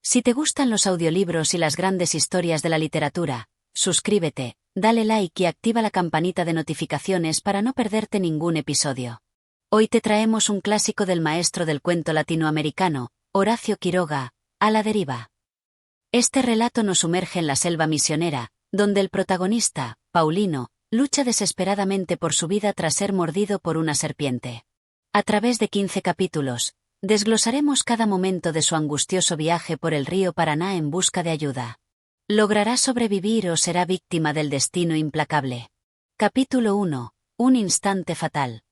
Si te gustan los audiolibros y las grandes historias de la literatura, suscríbete, dale like y activa la campanita de notificaciones para no perderte ningún episodio. Hoy te traemos un clásico del maestro del cuento latinoamericano, Horacio Quiroga, A la deriva. Este relato nos sumerge en la selva misionera, donde el protagonista, Paulino, lucha desesperadamente por su vida tras ser mordido por una serpiente. A través de 15 capítulos, desglosaremos cada momento de su angustioso viaje por el río Paraná en busca de ayuda. ¿Logrará sobrevivir o será víctima del destino implacable? Capítulo 1. Un instante fatal.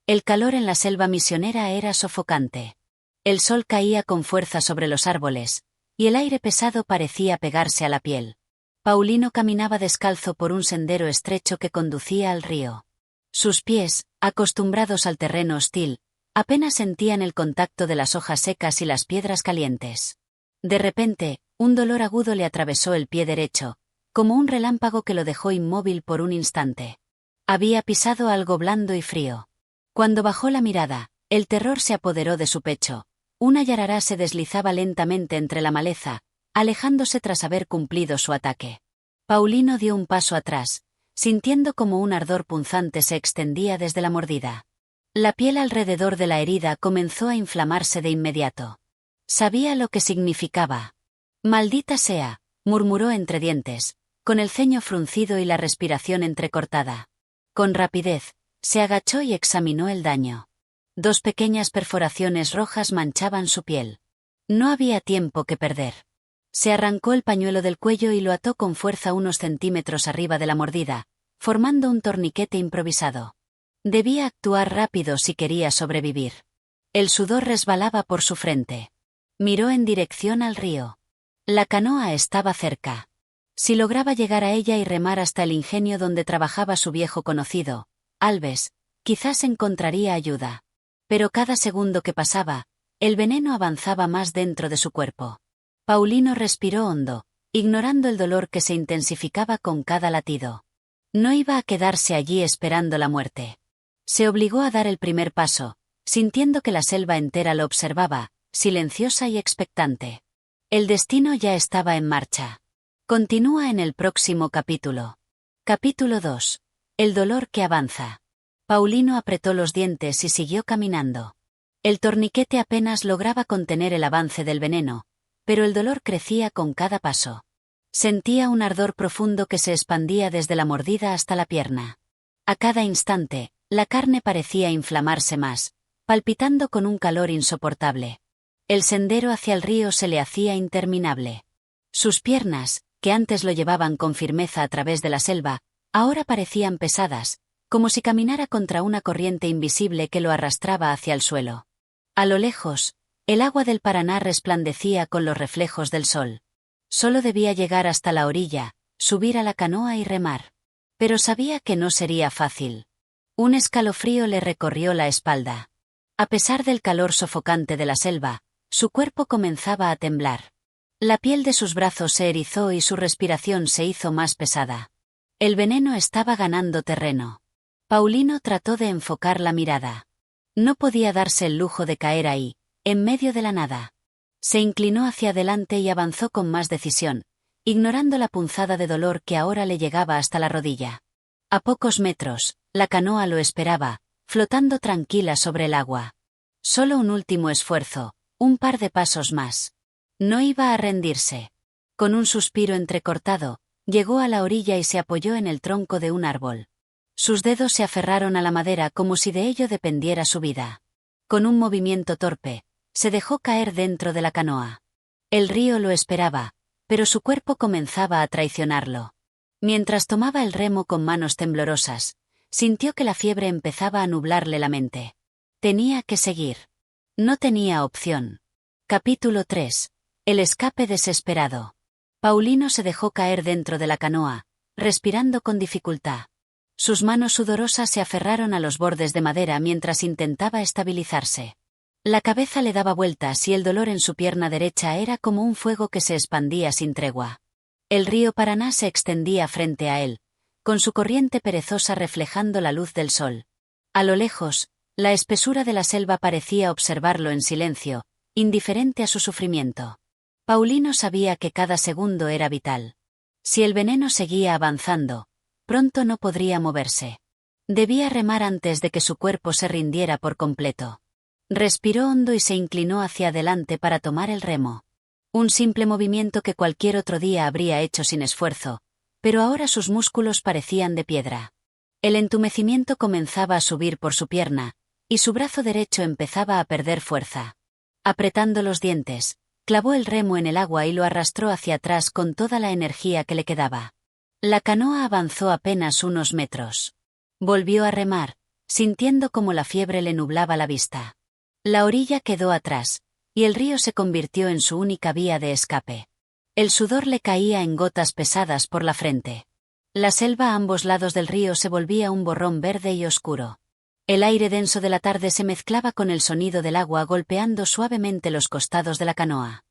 El calor en la selva misionera era sofocante. El sol caía con fuerza sobre los árboles, y el aire pesado parecía pegarse a la piel. Paulino caminaba descalzo por un sendero estrecho que conducía al río. Sus pies, acostumbrados al terreno hostil, apenas sentían el contacto de las hojas secas y las piedras calientes. De repente, un dolor agudo le atravesó el pie derecho, como un relámpago que lo dejó inmóvil por un instante. Había pisado algo blando y frío. Cuando bajó la mirada, el terror se apoderó de su pecho. Una yarará se deslizaba lentamente entre la maleza, alejándose tras haber cumplido su ataque. Paulino dio un paso atrás, sintiendo como un ardor punzante se extendía desde la mordida. La piel alrededor de la herida comenzó a inflamarse de inmediato. Sabía lo que significaba. «Maldita sea», murmuró entre dientes, con el ceño fruncido y la respiración entrecortada. Con rapidez, se agachó y examinó el daño. 2 pequeñas perforaciones rojas manchaban su piel. No había tiempo que perder. Se arrancó el pañuelo del cuello y lo ató con fuerza unos centímetros arriba de la mordida, formando un torniquete improvisado. Debía actuar rápido si quería sobrevivir. El sudor resbalaba por su frente. Miró en dirección al río. La canoa estaba cerca. Si lograba llegar a ella y remar hasta el ingenio donde trabajaba su viejo conocido, Alves, quizás encontraría ayuda. Pero cada segundo que pasaba, el veneno avanzaba más dentro de su cuerpo. Paulino respiró hondo, ignorando el dolor que se intensificaba con cada latido. No iba a quedarse allí esperando la muerte. Se obligó a dar el primer paso, sintiendo que la selva entera lo observaba, silenciosa y expectante. El destino ya estaba en marcha. Continúa en el próximo capítulo. Capítulo 2. El dolor que avanza. Paulino apretó los dientes y siguió caminando. El torniquete apenas lograba contener el avance del veneno, pero el dolor crecía con cada paso. Sentía un ardor profundo que se expandía desde la mordida hasta la pierna. A cada instante, la carne parecía inflamarse más, palpitando con un calor insoportable. El sendero hacia el río se le hacía interminable. Sus piernas, que antes lo llevaban con firmeza a través de la selva, ahora parecían pesadas, como si caminara contra una corriente invisible que lo arrastraba hacia el suelo. A lo lejos, el agua del Paraná resplandecía con los reflejos del sol. Solo debía llegar hasta la orilla, subir a la canoa y remar. Pero sabía que no sería fácil. Un escalofrío le recorrió la espalda. A pesar del calor sofocante de la selva, su cuerpo comenzaba a temblar. La piel de sus brazos se erizó y su respiración se hizo más pesada. El veneno estaba ganando terreno. Paulino trató de enfocar la mirada. No podía darse el lujo de caer ahí, en medio de la nada. Se inclinó hacia adelante y avanzó con más decisión, ignorando la punzada de dolor que ahora le llegaba hasta la rodilla. A pocos metros, la canoa lo esperaba, flotando tranquila sobre el agua. Solo un último esfuerzo, un par de pasos más. No iba a rendirse. Con un suspiro entrecortado, llegó a la orilla y se apoyó en el tronco de un árbol. Sus dedos se aferraron a la madera como si de ello dependiera su vida. Con un movimiento torpe, se dejó caer dentro de la canoa. El río lo esperaba, pero su cuerpo comenzaba a traicionarlo. Mientras tomaba el remo con manos temblorosas, sintió que la fiebre empezaba a nublarle la mente. Tenía que seguir. No tenía opción. Capítulo 3. El escape desesperado. Paulino se dejó caer dentro de la canoa, respirando con dificultad. Sus manos sudorosas se aferraron a los bordes de madera mientras intentaba estabilizarse. La cabeza le daba vueltas y el dolor en su pierna derecha era como un fuego que se expandía sin tregua. El río Paraná se extendía frente a él, con su corriente perezosa reflejando la luz del sol. A lo lejos, la espesura de la selva parecía observarlo en silencio, indiferente a su sufrimiento. Paulino sabía que cada segundo era vital. Si el veneno seguía avanzando, pronto no podría moverse. Debía remar antes de que su cuerpo se rindiera por completo. Respiró hondo y se inclinó hacia adelante para tomar el remo. Un simple movimiento que cualquier otro día habría hecho sin esfuerzo, pero ahora sus músculos parecían de piedra. El entumecimiento comenzaba a subir por su pierna, y su brazo derecho empezaba a perder fuerza. Apretando los dientes, clavó el remo en el agua y lo arrastró hacia atrás con toda la energía que le quedaba. La canoa avanzó apenas unos metros. Volvió a remar, sintiendo cómo la fiebre le nublaba la vista. La orilla quedó atrás, y el río se convirtió en su única vía de escape. El sudor le caía en gotas pesadas por la frente. La selva a ambos lados del río se volvía un borrón verde y oscuro. El aire denso de la tarde se mezclaba con el sonido del agua golpeando suavemente los costados de la canoa.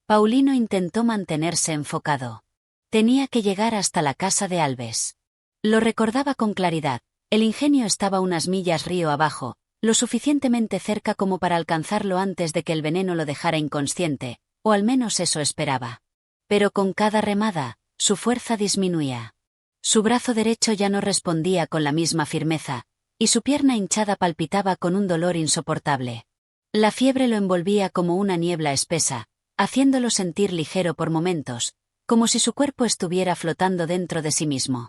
Paulino intentó mantenerse enfocado. Tenía que llegar hasta la casa de Alves. Lo recordaba con claridad. El ingenio estaba unas millas río abajo, lo suficientemente cerca como para alcanzarlo antes de que el veneno lo dejara inconsciente, o al menos eso esperaba. Pero con cada remada, su fuerza disminuía. Su brazo derecho ya no respondía con la misma firmeza, y su pierna hinchada palpitaba con un dolor insoportable. La fiebre lo envolvía como una niebla espesa, haciéndolo sentir ligero por momentos, como si su cuerpo estuviera flotando dentro de sí mismo.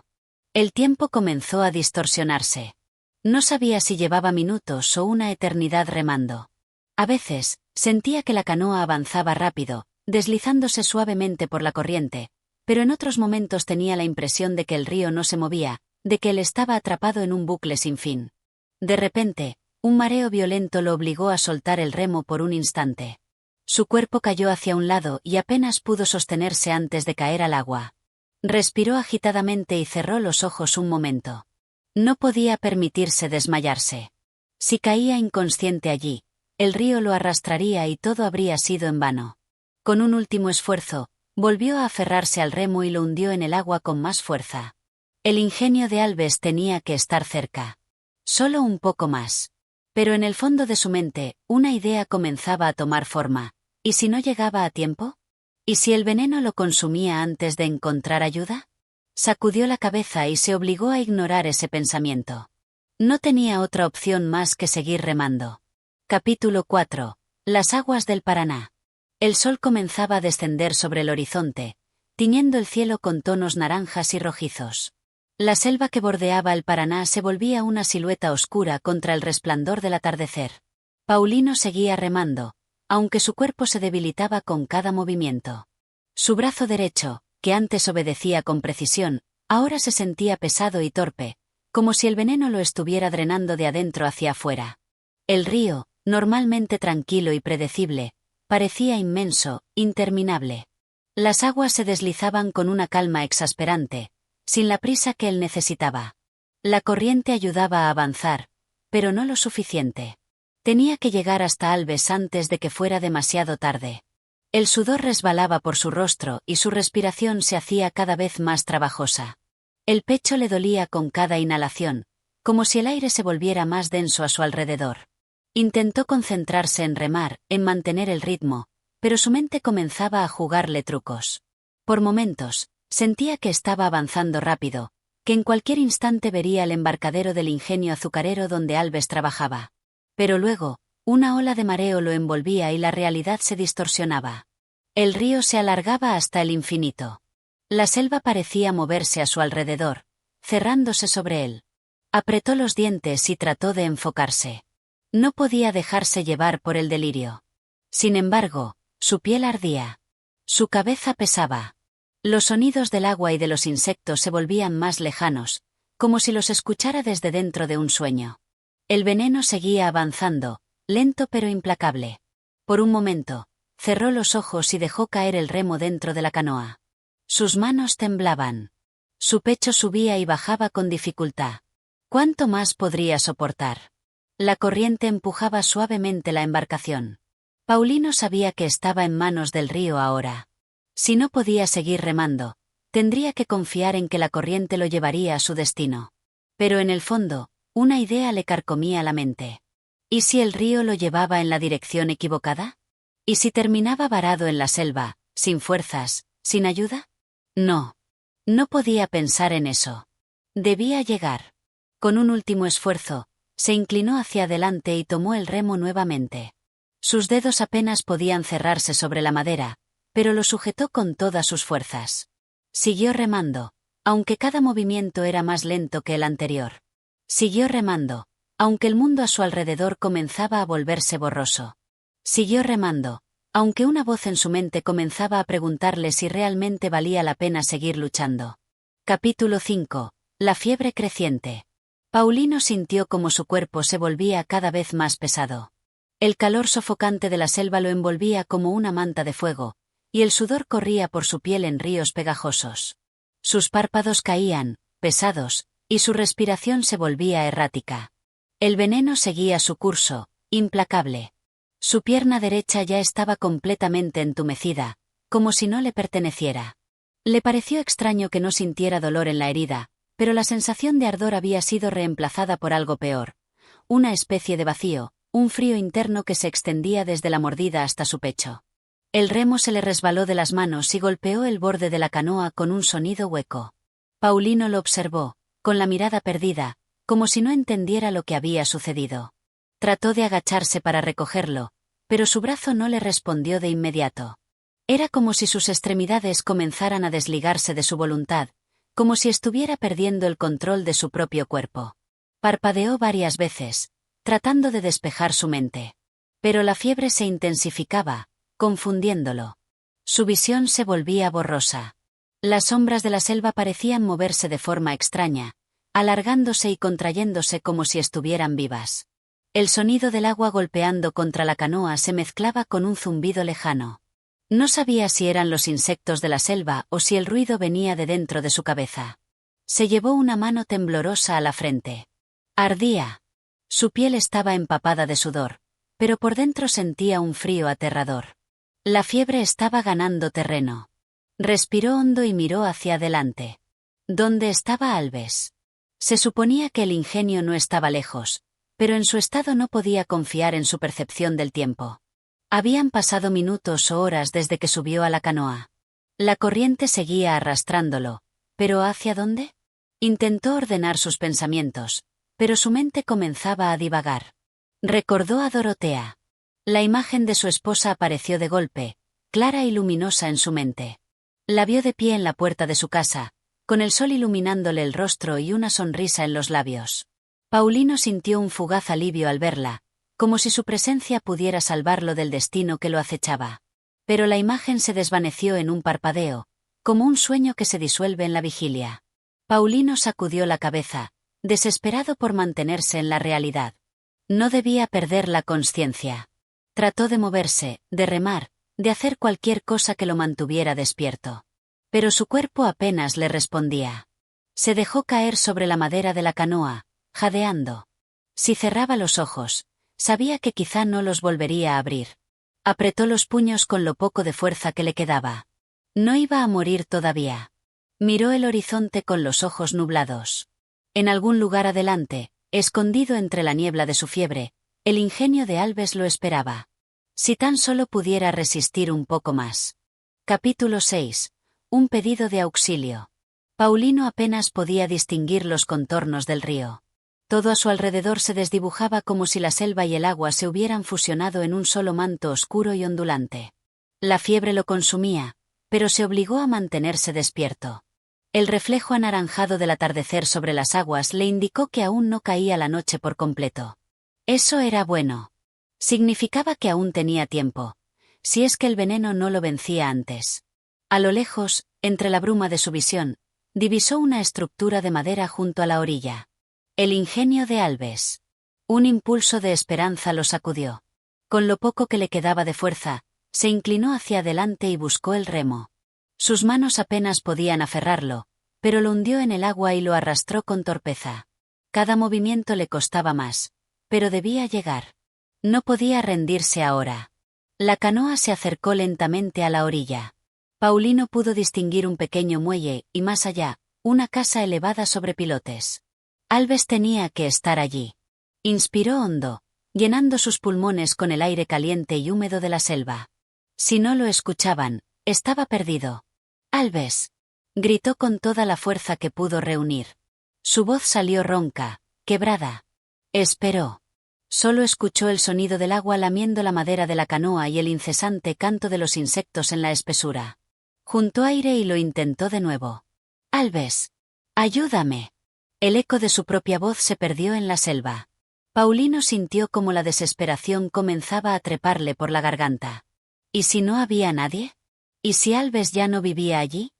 El tiempo comenzó a distorsionarse. No sabía si llevaba minutos o una eternidad remando. A veces, sentía que la canoa avanzaba rápido, deslizándose suavemente por la corriente, pero en otros momentos tenía la impresión de que el río no se movía, de que él estaba atrapado en un bucle sin fin. De repente, un mareo violento lo obligó a soltar el remo por un instante. Su cuerpo cayó hacia un lado y apenas pudo sostenerse antes de caer al agua. Respiró agitadamente y cerró los ojos un momento. No podía permitirse desmayarse. Si caía inconsciente allí, el río lo arrastraría y todo habría sido en vano. Con un último esfuerzo, volvió a aferrarse al remo y lo hundió en el agua con más fuerza. El ingenio de Alves tenía que estar cerca. Solo un poco más. Pero en el fondo de su mente, una idea comenzaba a tomar forma. ¿Y si no llegaba a tiempo? ¿Y si el veneno lo consumía antes de encontrar ayuda? Sacudió la cabeza y se obligó a ignorar ese pensamiento. No tenía otra opción más que seguir remando. Capítulo 4. Las aguas del Paraná. El sol comenzaba a descender sobre el horizonte, tiñendo el cielo con tonos naranjas y rojizos. La selva que bordeaba el Paraná se volvía una silueta oscura contra el resplandor del atardecer. Paulino seguía remando, aunque su cuerpo se debilitaba con cada movimiento. Su brazo derecho, que antes obedecía con precisión, ahora se sentía pesado y torpe, como si el veneno lo estuviera drenando de adentro hacia afuera. El río, normalmente tranquilo y predecible, parecía inmenso, interminable. Las aguas se deslizaban con una calma exasperante, sin la prisa que él necesitaba. La corriente ayudaba a avanzar, pero no lo suficiente. Tenía que llegar hasta Alves antes de que fuera demasiado tarde. El sudor resbalaba por su rostro y su respiración se hacía cada vez más trabajosa. El pecho le dolía con cada inhalación, como si el aire se volviera más denso a su alrededor. Intentó concentrarse en remar, en mantener el ritmo, pero su mente comenzaba a jugarle trucos. Por momentos, sentía que estaba avanzando rápido, que en cualquier instante vería el embarcadero del ingenio azucarero donde Alves trabajaba. Pero luego, una ola de mareo lo envolvía y la realidad se distorsionaba. El río se alargaba hasta el infinito. La selva parecía moverse a su alrededor, cerrándose sobre él. Apretó los dientes y trató de enfocarse. No podía dejarse llevar por el delirio. Sin embargo, su piel ardía. Su cabeza pesaba. Los sonidos del agua y de los insectos se volvían más lejanos, como si los escuchara desde dentro de un sueño. El veneno seguía avanzando, lento pero implacable. Por un momento, cerró los ojos y dejó caer el remo dentro de la canoa. Sus manos temblaban. Su pecho subía y bajaba con dificultad. ¿Cuánto más podría soportar? La corriente empujaba suavemente la embarcación. Paulino sabía que estaba en manos del río ahora. Si no podía seguir remando, tendría que confiar en que la corriente lo llevaría a su destino. Pero en el fondo, una idea le carcomía la mente. ¿Y si el río lo llevaba en la dirección equivocada? ¿Y si terminaba varado en la selva, sin fuerzas, sin ayuda? No. No podía pensar en eso. Debía llegar. Con un último esfuerzo, se inclinó hacia adelante y tomó el remo nuevamente. Sus dedos apenas podían cerrarse sobre la madera, pero lo sujetó con todas sus fuerzas. Siguió remando, aunque cada movimiento era más lento que el anterior. Siguió remando, aunque el mundo a su alrededor comenzaba a volverse borroso. Siguió remando, aunque una voz en su mente comenzaba a preguntarle si realmente valía la pena seguir luchando. Capítulo 5. La fiebre creciente. Paulino sintió como su cuerpo se volvía cada vez más pesado. El calor sofocante de la selva lo envolvía como una manta de fuego, y el sudor corría por su piel en ríos pegajosos. Sus párpados caían, pesados, y su respiración se volvía errática. El veneno seguía su curso, implacable. Su pierna derecha ya estaba completamente entumecida, como si no le perteneciera. Le pareció extraño que no sintiera dolor en la herida, pero la sensación de ardor había sido reemplazada por algo peor. Una especie de vacío, un frío interno que se extendía desde la mordida hasta su pecho. El remo se le resbaló de las manos y golpeó el borde de la canoa con un sonido hueco. Paulino lo observó, con la mirada perdida, como si no entendiera lo que había sucedido. Trató de agacharse para recogerlo, pero su brazo no le respondió de inmediato. Era como si sus extremidades comenzaran a desligarse de su voluntad, como si estuviera perdiendo el control de su propio cuerpo. Parpadeó varias veces, tratando de despejar su mente. Pero la fiebre se intensificaba, confundiéndolo. Su visión se volvía borrosa. Las sombras de la selva parecían moverse de forma extraña, alargándose y contrayéndose como si estuvieran vivas. El sonido del agua golpeando contra la canoa se mezclaba con un zumbido lejano. No sabía si eran los insectos de la selva o si el ruido venía de dentro de su cabeza. Se llevó una mano temblorosa a la frente. Ardía. Su piel estaba empapada de sudor, pero por dentro sentía un frío aterrador. La fiebre estaba ganando terreno. Respiró hondo y miró hacia adelante. ¿Dónde estaba Alves? Se suponía que el ingenio no estaba lejos, pero en su estado no podía confiar en su percepción del tiempo. Habían pasado minutos o horas desde que subió a la canoa. La corriente seguía arrastrándolo, ¿pero hacia dónde? Intentó ordenar sus pensamientos, pero su mente comenzaba a divagar. Recordó a Dorotea. La imagen de su esposa apareció de golpe, clara y luminosa en su mente. La vio de pie en la puerta de su casa, con el sol iluminándole el rostro y una sonrisa en los labios. Paulino sintió un fugaz alivio al verla, como si su presencia pudiera salvarlo del destino que lo acechaba. Pero la imagen se desvaneció en un parpadeo, como un sueño que se disuelve en la vigilia. Paulino sacudió la cabeza, desesperado por mantenerse en la realidad. No debía perder la conciencia. Trató de moverse, de remar, de hacer cualquier cosa que lo mantuviera despierto. Pero su cuerpo apenas le respondía. Se dejó caer sobre la madera de la canoa, jadeando. Si cerraba los ojos, sabía que quizá no los volvería a abrir. Apretó los puños con lo poco de fuerza que le quedaba. No iba a morir todavía. Miró el horizonte con los ojos nublados. En algún lugar adelante, escondido entre la niebla de su fiebre, el ingenio de Alves lo esperaba. Si tan solo pudiera resistir un poco más. Capítulo 6. Un pedido de auxilio. Paulino apenas podía distinguir los contornos del río. Todo a su alrededor se desdibujaba como si la selva y el agua se hubieran fusionado en un solo manto oscuro y ondulante. La fiebre lo consumía, pero se obligó a mantenerse despierto. El reflejo anaranjado del atardecer sobre las aguas le indicó que aún no caía la noche por completo. Eso era bueno. Significaba que aún tenía tiempo, si es que el veneno no lo vencía antes. A lo lejos, entre la bruma de su visión, divisó una estructura de madera junto a la orilla. El ingenio de Alves. Un impulso de esperanza lo sacudió. Con lo poco que le quedaba de fuerza, se inclinó hacia adelante y buscó el remo. Sus manos apenas podían aferrarlo, pero lo hundió en el agua y lo arrastró con torpeza. Cada movimiento le costaba más, pero debía llegar. No podía rendirse ahora. La canoa se acercó lentamente a la orilla. Paulino pudo distinguir un pequeño muelle y más allá, una casa elevada sobre pilotes. Alves tenía que estar allí. Inspiró hondo, llenando sus pulmones con el aire caliente y húmedo de la selva. Si no lo escuchaban, Estaba perdido. Alves. Gritó con toda la fuerza que pudo reunir. Su voz salió ronca, quebrada. Esperó. Solo escuchó el sonido del agua lamiendo la madera de la canoa y el incesante canto de los insectos en la espesura. Juntó aire y lo intentó de nuevo. Alves. Ayúdame. El eco de su propia voz se perdió en la selva. Paulino sintió como la desesperación comenzaba a treparle por la garganta. ¿Y si no había nadie? ¿Y si Alves ya no vivía allí?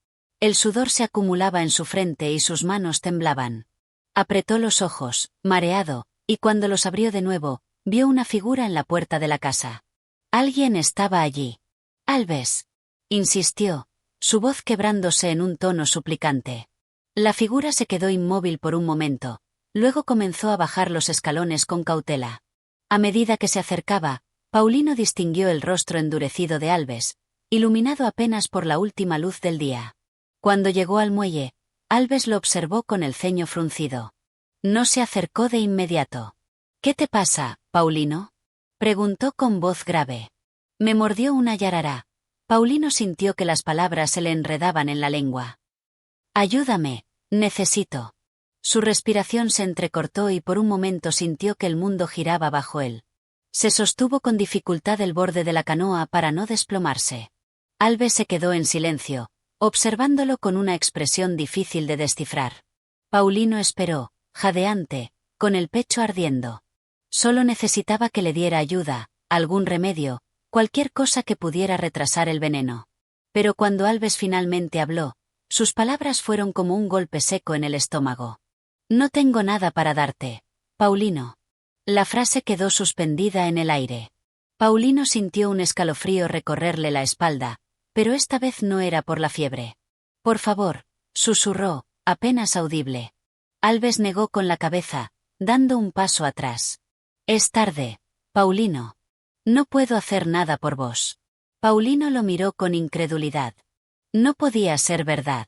El sudor se acumulaba en su frente y sus manos temblaban. Apretó los ojos, mareado, y cuando los abrió de nuevo, vio una figura en la puerta de la casa. Alguien estaba allí. Alves. Insistió, su voz quebrándose en un tono suplicante. La figura se quedó inmóvil por un momento, luego comenzó a bajar los escalones con cautela. A medida que se acercaba, Paulino distinguió el rostro endurecido de Alves, iluminado apenas por la última luz del día. Cuando llegó al muelle, Alves lo observó con el ceño fruncido. No se acercó de inmediato. ¿Qué te pasa, Paulino? Preguntó con voz grave. Me mordió una yarará. Paulino sintió que las palabras se le enredaban en la lengua. Ayúdame, necesito. Su respiración se entrecortó y por un momento sintió que el mundo giraba bajo él. Se sostuvo con dificultad el borde de la canoa para no desplomarse. Alves se quedó en silencio, observándolo con una expresión difícil de descifrar. Paulino esperó, jadeante, con el pecho ardiendo. Solo necesitaba que le diera ayuda, algún remedio, cualquier cosa que pudiera retrasar el veneno. Pero cuando Alves finalmente habló, sus palabras fueron como un golpe seco en el estómago. No tengo nada para darte, Paulino. La frase quedó suspendida en el aire. Paulino sintió un escalofrío recorrerle la espalda, pero esta vez no era por la fiebre. Por favor, susurró, apenas audible. Alves negó con la cabeza, dando un paso atrás. Es tarde, Paulino. No puedo hacer nada por vos. Paulino lo miró con incredulidad. No podía ser verdad.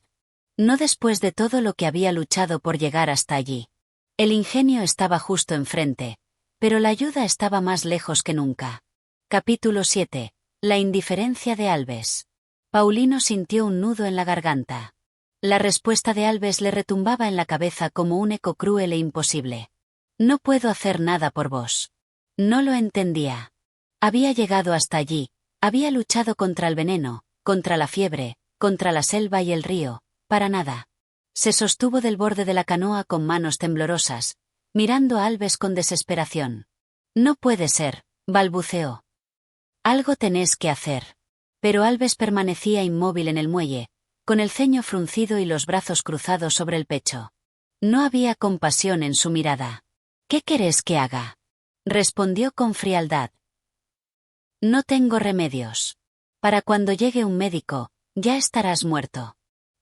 No después de todo lo que había luchado por llegar hasta allí. El ingenio estaba justo enfrente, pero la ayuda estaba más lejos que nunca. Capítulo 7. La indiferencia de Alves. Paulino sintió un nudo en la garganta. La respuesta de Alves le retumbaba en la cabeza como un eco cruel e imposible. No puedo hacer nada por vos. No lo entendía. Había llegado hasta allí, había luchado contra el veneno, contra la fiebre, contra la selva y el río, para nada. Se sostuvo del borde de la canoa con manos temblorosas, mirando a Alves con desesperación. No puede ser, balbuceó. Algo tenés que hacer. Pero Alves permanecía inmóvil en el muelle, con el ceño fruncido y los brazos cruzados sobre el pecho. No había compasión en su mirada. ¿Qué querés que haga? Respondió con frialdad. No tengo remedios. Para cuando llegue un médico, ya estarás muerto.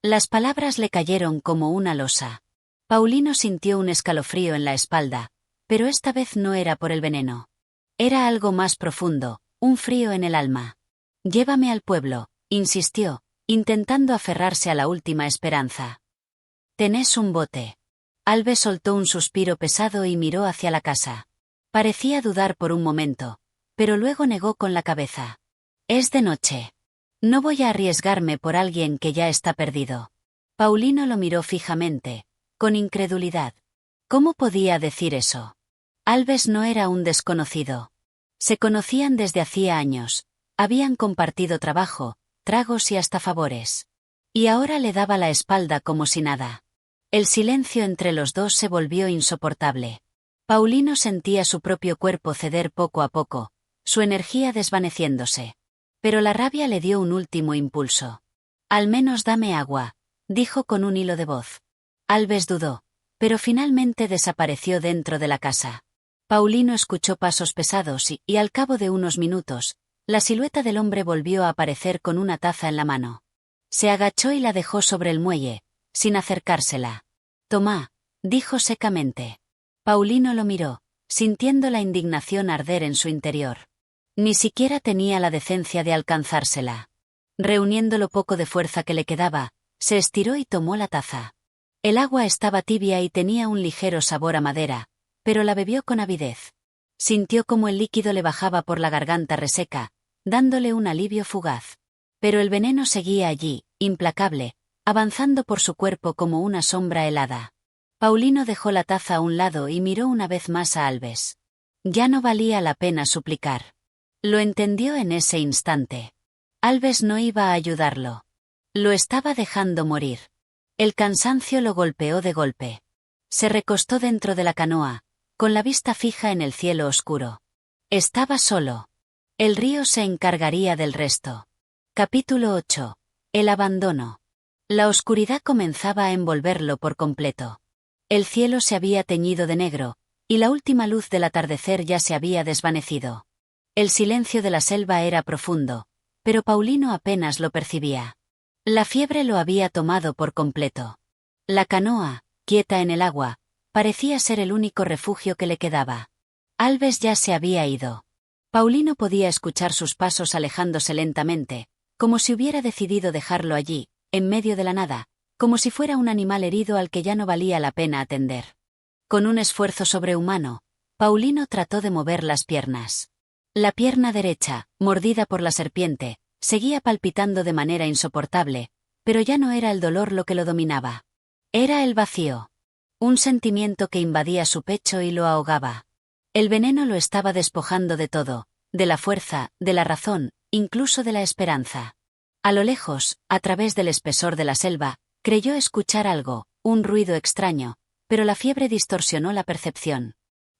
Las palabras le cayeron como una losa. Paulino sintió un escalofrío en la espalda, pero esta vez no era por el veneno. Era algo más profundo, un frío en el alma. Llévame al pueblo, insistió, intentando aferrarse a la última esperanza. Tenés un bote. Alves soltó un suspiro pesado y miró hacia la casa. Parecía dudar por un momento, pero luego negó con la cabeza. Es de noche. No voy a arriesgarme por alguien que ya está perdido. Paulino lo miró fijamente, con incredulidad. ¿Cómo podía decir eso? Alves no era un desconocido. Se conocían desde hacía años, habían compartido trabajo, tragos y hasta favores. Y ahora le daba la espalda como si nada. El silencio entre los dos se volvió insoportable. Paulino sentía su propio cuerpo ceder poco a poco, su energía desvaneciéndose. Pero la rabia le dio un último impulso. Al menos dame agua, dijo con un hilo de voz. Alves dudó, pero finalmente desapareció dentro de la casa. Paulino escuchó pasos pesados y al cabo de unos minutos, la silueta del hombre volvió a aparecer con una taza en la mano. Se agachó y la dejó sobre el muelle, sin acercársela. Tomá, dijo secamente. Paulino lo miró, sintiendo la indignación arder en su interior. Ni siquiera tenía la decencia de alcanzársela. Reuniendo lo poco de fuerza que le quedaba, se estiró y tomó la taza. El agua estaba tibia y tenía un ligero sabor a madera, pero la bebió con avidez. Sintió como el líquido le bajaba por la garganta reseca, dándole un alivio fugaz. Pero el veneno seguía allí, implacable, avanzando por su cuerpo como una sombra helada. Paulino dejó la taza a un lado y miró una vez más a Alves. Ya no valía la pena suplicar. Lo entendió en ese instante. Alves no iba a ayudarlo. Lo estaba dejando morir. El cansancio lo golpeó de golpe. Se recostó dentro de la canoa, con la vista fija en el cielo oscuro. Estaba solo. El río se encargaría del resto. Capítulo 8. El abandono. La oscuridad comenzaba a envolverlo por completo. El cielo se había teñido de negro, y la última luz del atardecer ya se había desvanecido. El silencio de la selva era profundo, pero Paulino apenas lo percibía. La fiebre lo había tomado por completo. La canoa, quieta en el agua, parecía ser el único refugio que le quedaba. Alves ya se había ido. Paulino podía escuchar sus pasos alejándose lentamente, como si hubiera decidido dejarlo allí, en medio de la nada, como si fuera un animal herido al que ya no valía la pena atender. Con un esfuerzo sobrehumano, Paulino trató de mover las piernas. La pierna derecha, mordida por la serpiente, seguía palpitando de manera insoportable, pero ya no era el dolor lo que lo dominaba. Era el vacío. Un sentimiento que invadía su pecho y lo ahogaba. El veneno lo estaba despojando de todo, de la fuerza, de la razón, incluso de la esperanza. A lo lejos, a través del espesor de la selva, creyó escuchar algo, un ruido extraño, pero la fiebre distorsionó la percepción.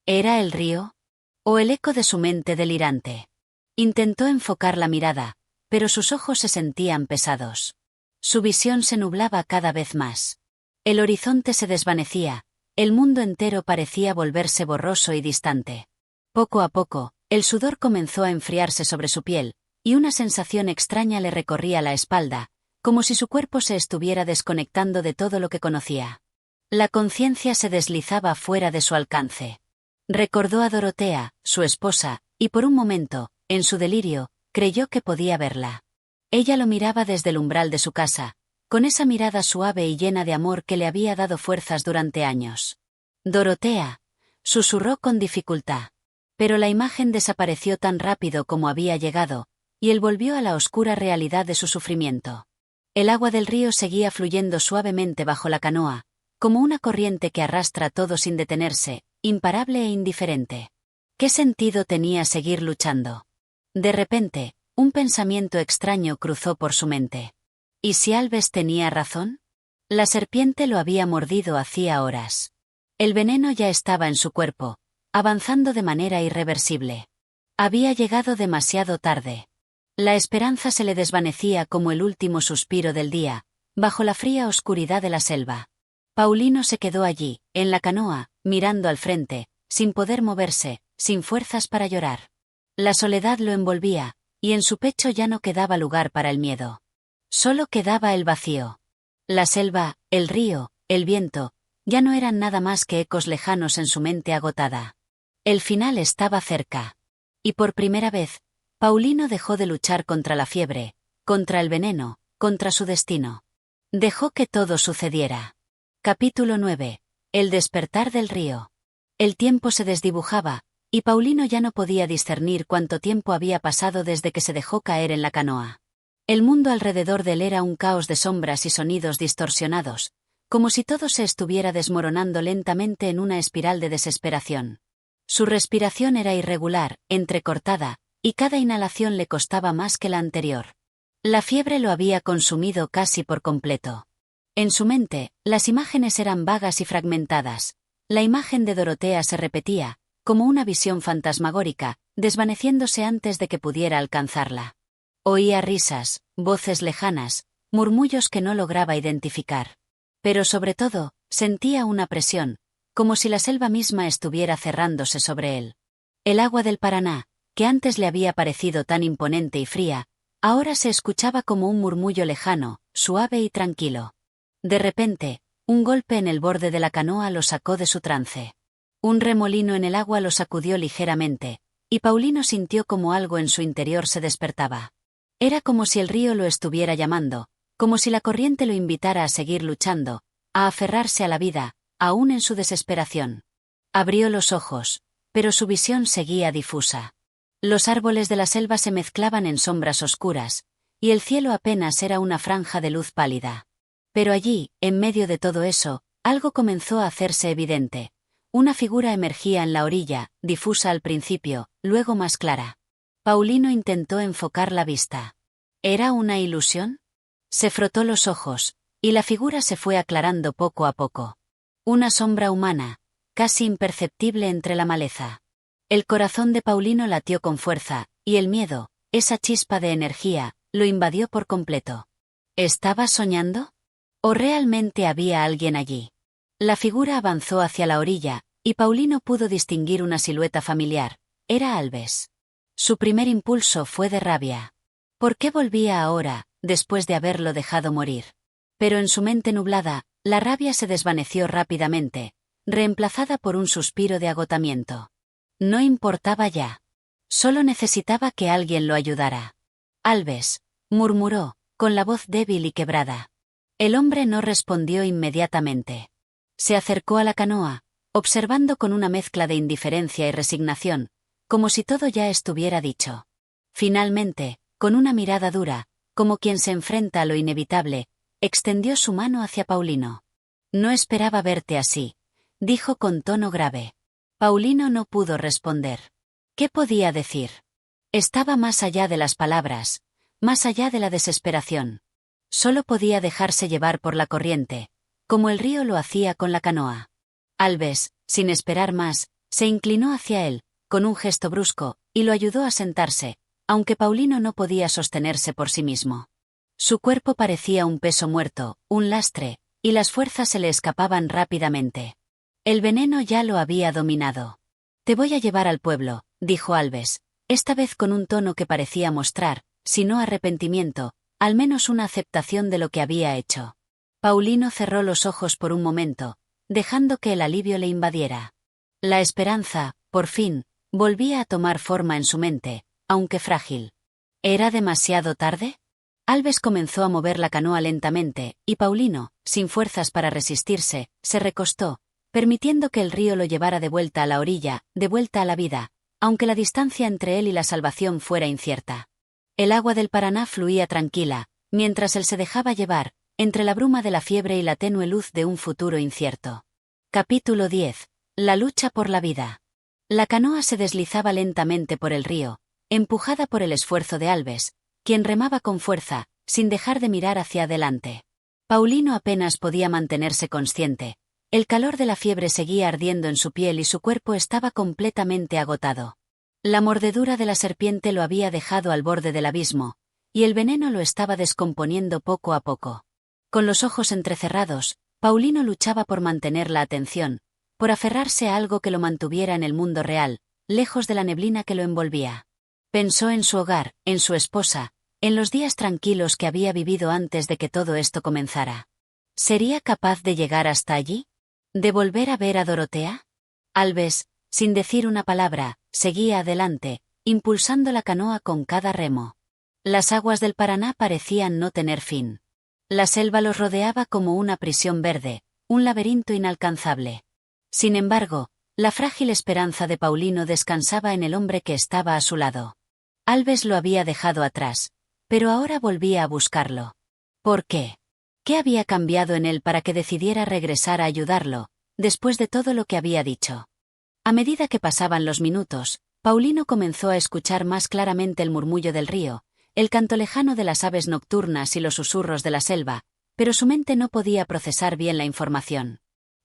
¿Era el río? ¿O el eco de su mente delirante? Intentó enfocar la mirada, pero sus ojos se sentían pesados. Su visión se nublaba cada vez más. El horizonte se desvanecía, el mundo entero parecía volverse borroso y distante. Poco a poco, el sudor comenzó a enfriarse sobre su piel, y una sensación extraña le recorría la espalda, como si su cuerpo se estuviera desconectando de todo lo que conocía. La conciencia se deslizaba fuera de su alcance. Recordó a Dorotea, su esposa, y por un momento, en su delirio, creyó que podía verla. Ella lo miraba desde el umbral de su casa, con esa mirada suave y llena de amor que le había dado fuerzas durante años. Dorotea, susurró con dificultad. Pero la imagen desapareció tan rápido como había llegado, y él volvió a la oscura realidad de su sufrimiento. El agua del río seguía fluyendo suavemente bajo la canoa, como una corriente que arrastra todo sin detenerse, imparable e indiferente. ¿Qué sentido tenía seguir luchando? De repente, un pensamiento extraño cruzó por su mente. ¿Y si Alves tenía razón? La serpiente lo había mordido hacía horas. El veneno ya estaba en su cuerpo, avanzando de manera irreversible. Había llegado demasiado tarde. La esperanza se le desvanecía como el último suspiro del día, bajo la fría oscuridad de la selva. Paulino se quedó allí, en la canoa, mirando al frente, sin poder moverse, sin fuerzas para llorar. La soledad lo envolvía, y en su pecho ya no quedaba lugar para el miedo. Solo quedaba el vacío. La selva, el río, el viento, ya no eran nada más que ecos lejanos en su mente agotada. El final estaba cerca. Y por primera vez, Paulino dejó de luchar contra la fiebre, contra el veneno, contra su destino. Dejó que todo sucediera. Capítulo 9. El despertar del río. El tiempo se desdibujaba, y Paulino ya no podía discernir cuánto tiempo había pasado desde que se dejó caer en la canoa. El mundo alrededor de él era un caos de sombras y sonidos distorsionados, como si todo se estuviera desmoronando lentamente en una espiral de desesperación. Su respiración era irregular, entrecortada, y cada inhalación le costaba más que la anterior. La fiebre lo había consumido casi por completo. En su mente, las imágenes eran vagas y fragmentadas. La imagen de Dorotea se repetía, como una visión fantasmagórica, desvaneciéndose antes de que pudiera alcanzarla. Oía risas, voces lejanas, murmullos que no lograba identificar. Pero sobre todo, sentía una presión, como si la selva misma estuviera cerrándose sobre él. El agua del Paraná, que antes le había parecido tan imponente y fría, ahora se escuchaba como un murmullo lejano, suave y tranquilo. De repente, un golpe en el borde de la canoa lo sacó de su trance. Un remolino en el agua lo sacudió ligeramente, y Paulino sintió como algo en su interior se despertaba. Era como si el río lo estuviera llamando, como si la corriente lo invitara a seguir luchando, a aferrarse a la vida, aún en su desesperación. Abrió los ojos, pero su visión seguía difusa. Los árboles de la selva se mezclaban en sombras oscuras, y el cielo apenas era una franja de luz pálida. Pero allí, en medio de todo eso, algo comenzó a hacerse evidente. Una figura emergía en la orilla, difusa al principio, luego más clara. Paulino intentó enfocar la vista. ¿Era una ilusión? Se frotó los ojos, y la figura se fue aclarando poco a poco. Una sombra humana, casi imperceptible entre la maleza. El corazón de Paulino latió con fuerza, y el miedo, esa chispa de energía, lo invadió por completo. ¿Estaba soñando? ¿O realmente había alguien allí? La figura avanzó hacia la orilla, y Paulino pudo distinguir una silueta familiar. Era Alves. Su primer impulso fue de rabia. ¿Por qué volvía ahora, después de haberlo dejado morir? Pero en su mente nublada, la rabia se desvaneció rápidamente, reemplazada por un suspiro de agotamiento. No importaba ya. Solo necesitaba que alguien lo ayudara. Alves, murmuró, con la voz débil y quebrada. El hombre no respondió inmediatamente. Se acercó a la canoa, observando con una mezcla de indiferencia y resignación, como si todo ya estuviera dicho. Finalmente, con una mirada dura, como quien se enfrenta a lo inevitable, extendió su mano hacia Paulino. No esperaba verte así, dijo con tono grave. Paulino no pudo responder. ¿Qué podía decir? Estaba más allá de las palabras, más allá de la desesperación. Solo podía dejarse llevar por la corriente, como el río lo hacía con la canoa. Alves, sin esperar más, se inclinó hacia él, con un gesto brusco, y lo ayudó a sentarse, aunque Paulino no podía sostenerse por sí mismo. Su cuerpo parecía un peso muerto, un lastre, y las fuerzas se le escapaban rápidamente. El veneno ya lo había dominado. Te voy a llevar al pueblo, dijo Alves, esta vez con un tono que parecía mostrar, si no arrepentimiento, al menos una aceptación de lo que había hecho. Paulino cerró los ojos por un momento, dejando que el alivio le invadiera. La esperanza, por fin, volvía a tomar forma en su mente, aunque frágil. ¿Era demasiado tarde? Alves comenzó a mover la canoa lentamente, y Paulino, sin fuerzas para resistirse, se recostó, permitiendo que el río lo llevara de vuelta a la orilla, de vuelta a la vida, aunque la distancia entre él y la salvación fuera incierta. El agua del Paraná fluía tranquila, mientras él se dejaba llevar, entre la bruma de la fiebre y la tenue luz de un futuro incierto. Capítulo 10. La lucha por la vida. La canoa se deslizaba lentamente por el río, empujada por el esfuerzo de Alves, quien remaba con fuerza, sin dejar de mirar hacia adelante. Paulino apenas podía mantenerse consciente. El calor de la fiebre seguía ardiendo en su piel y su cuerpo estaba completamente agotado. La mordedura de la serpiente lo había dejado al borde del abismo, y el veneno lo estaba descomponiendo poco a poco. Con los ojos entrecerrados, Paulino luchaba por mantener la atención, por aferrarse a algo que lo mantuviera en el mundo real, lejos de la neblina que lo envolvía. Pensó en su hogar, en su esposa, en los días tranquilos que había vivido antes de que todo esto comenzara. ¿Sería capaz de llegar hasta allí? ¿De volver a ver a Dorotea? Alves, sin decir una palabra, seguía adelante, impulsando la canoa con cada remo. Las aguas del Paraná parecían no tener fin. La selva los rodeaba como una prisión verde, un laberinto inalcanzable. Sin embargo, la frágil esperanza de Paulino descansaba en el hombre que estaba a su lado. Alves lo había dejado atrás, pero ahora volvía a buscarlo. ¿Por qué? ¿Qué había cambiado en él para que decidiera regresar a ayudarlo, después de todo lo que había dicho? A medida que pasaban los minutos, Paulino comenzó a escuchar más claramente el murmullo del río, el canto lejano de las aves nocturnas y los susurros de la selva, pero su mente no podía procesar bien la información.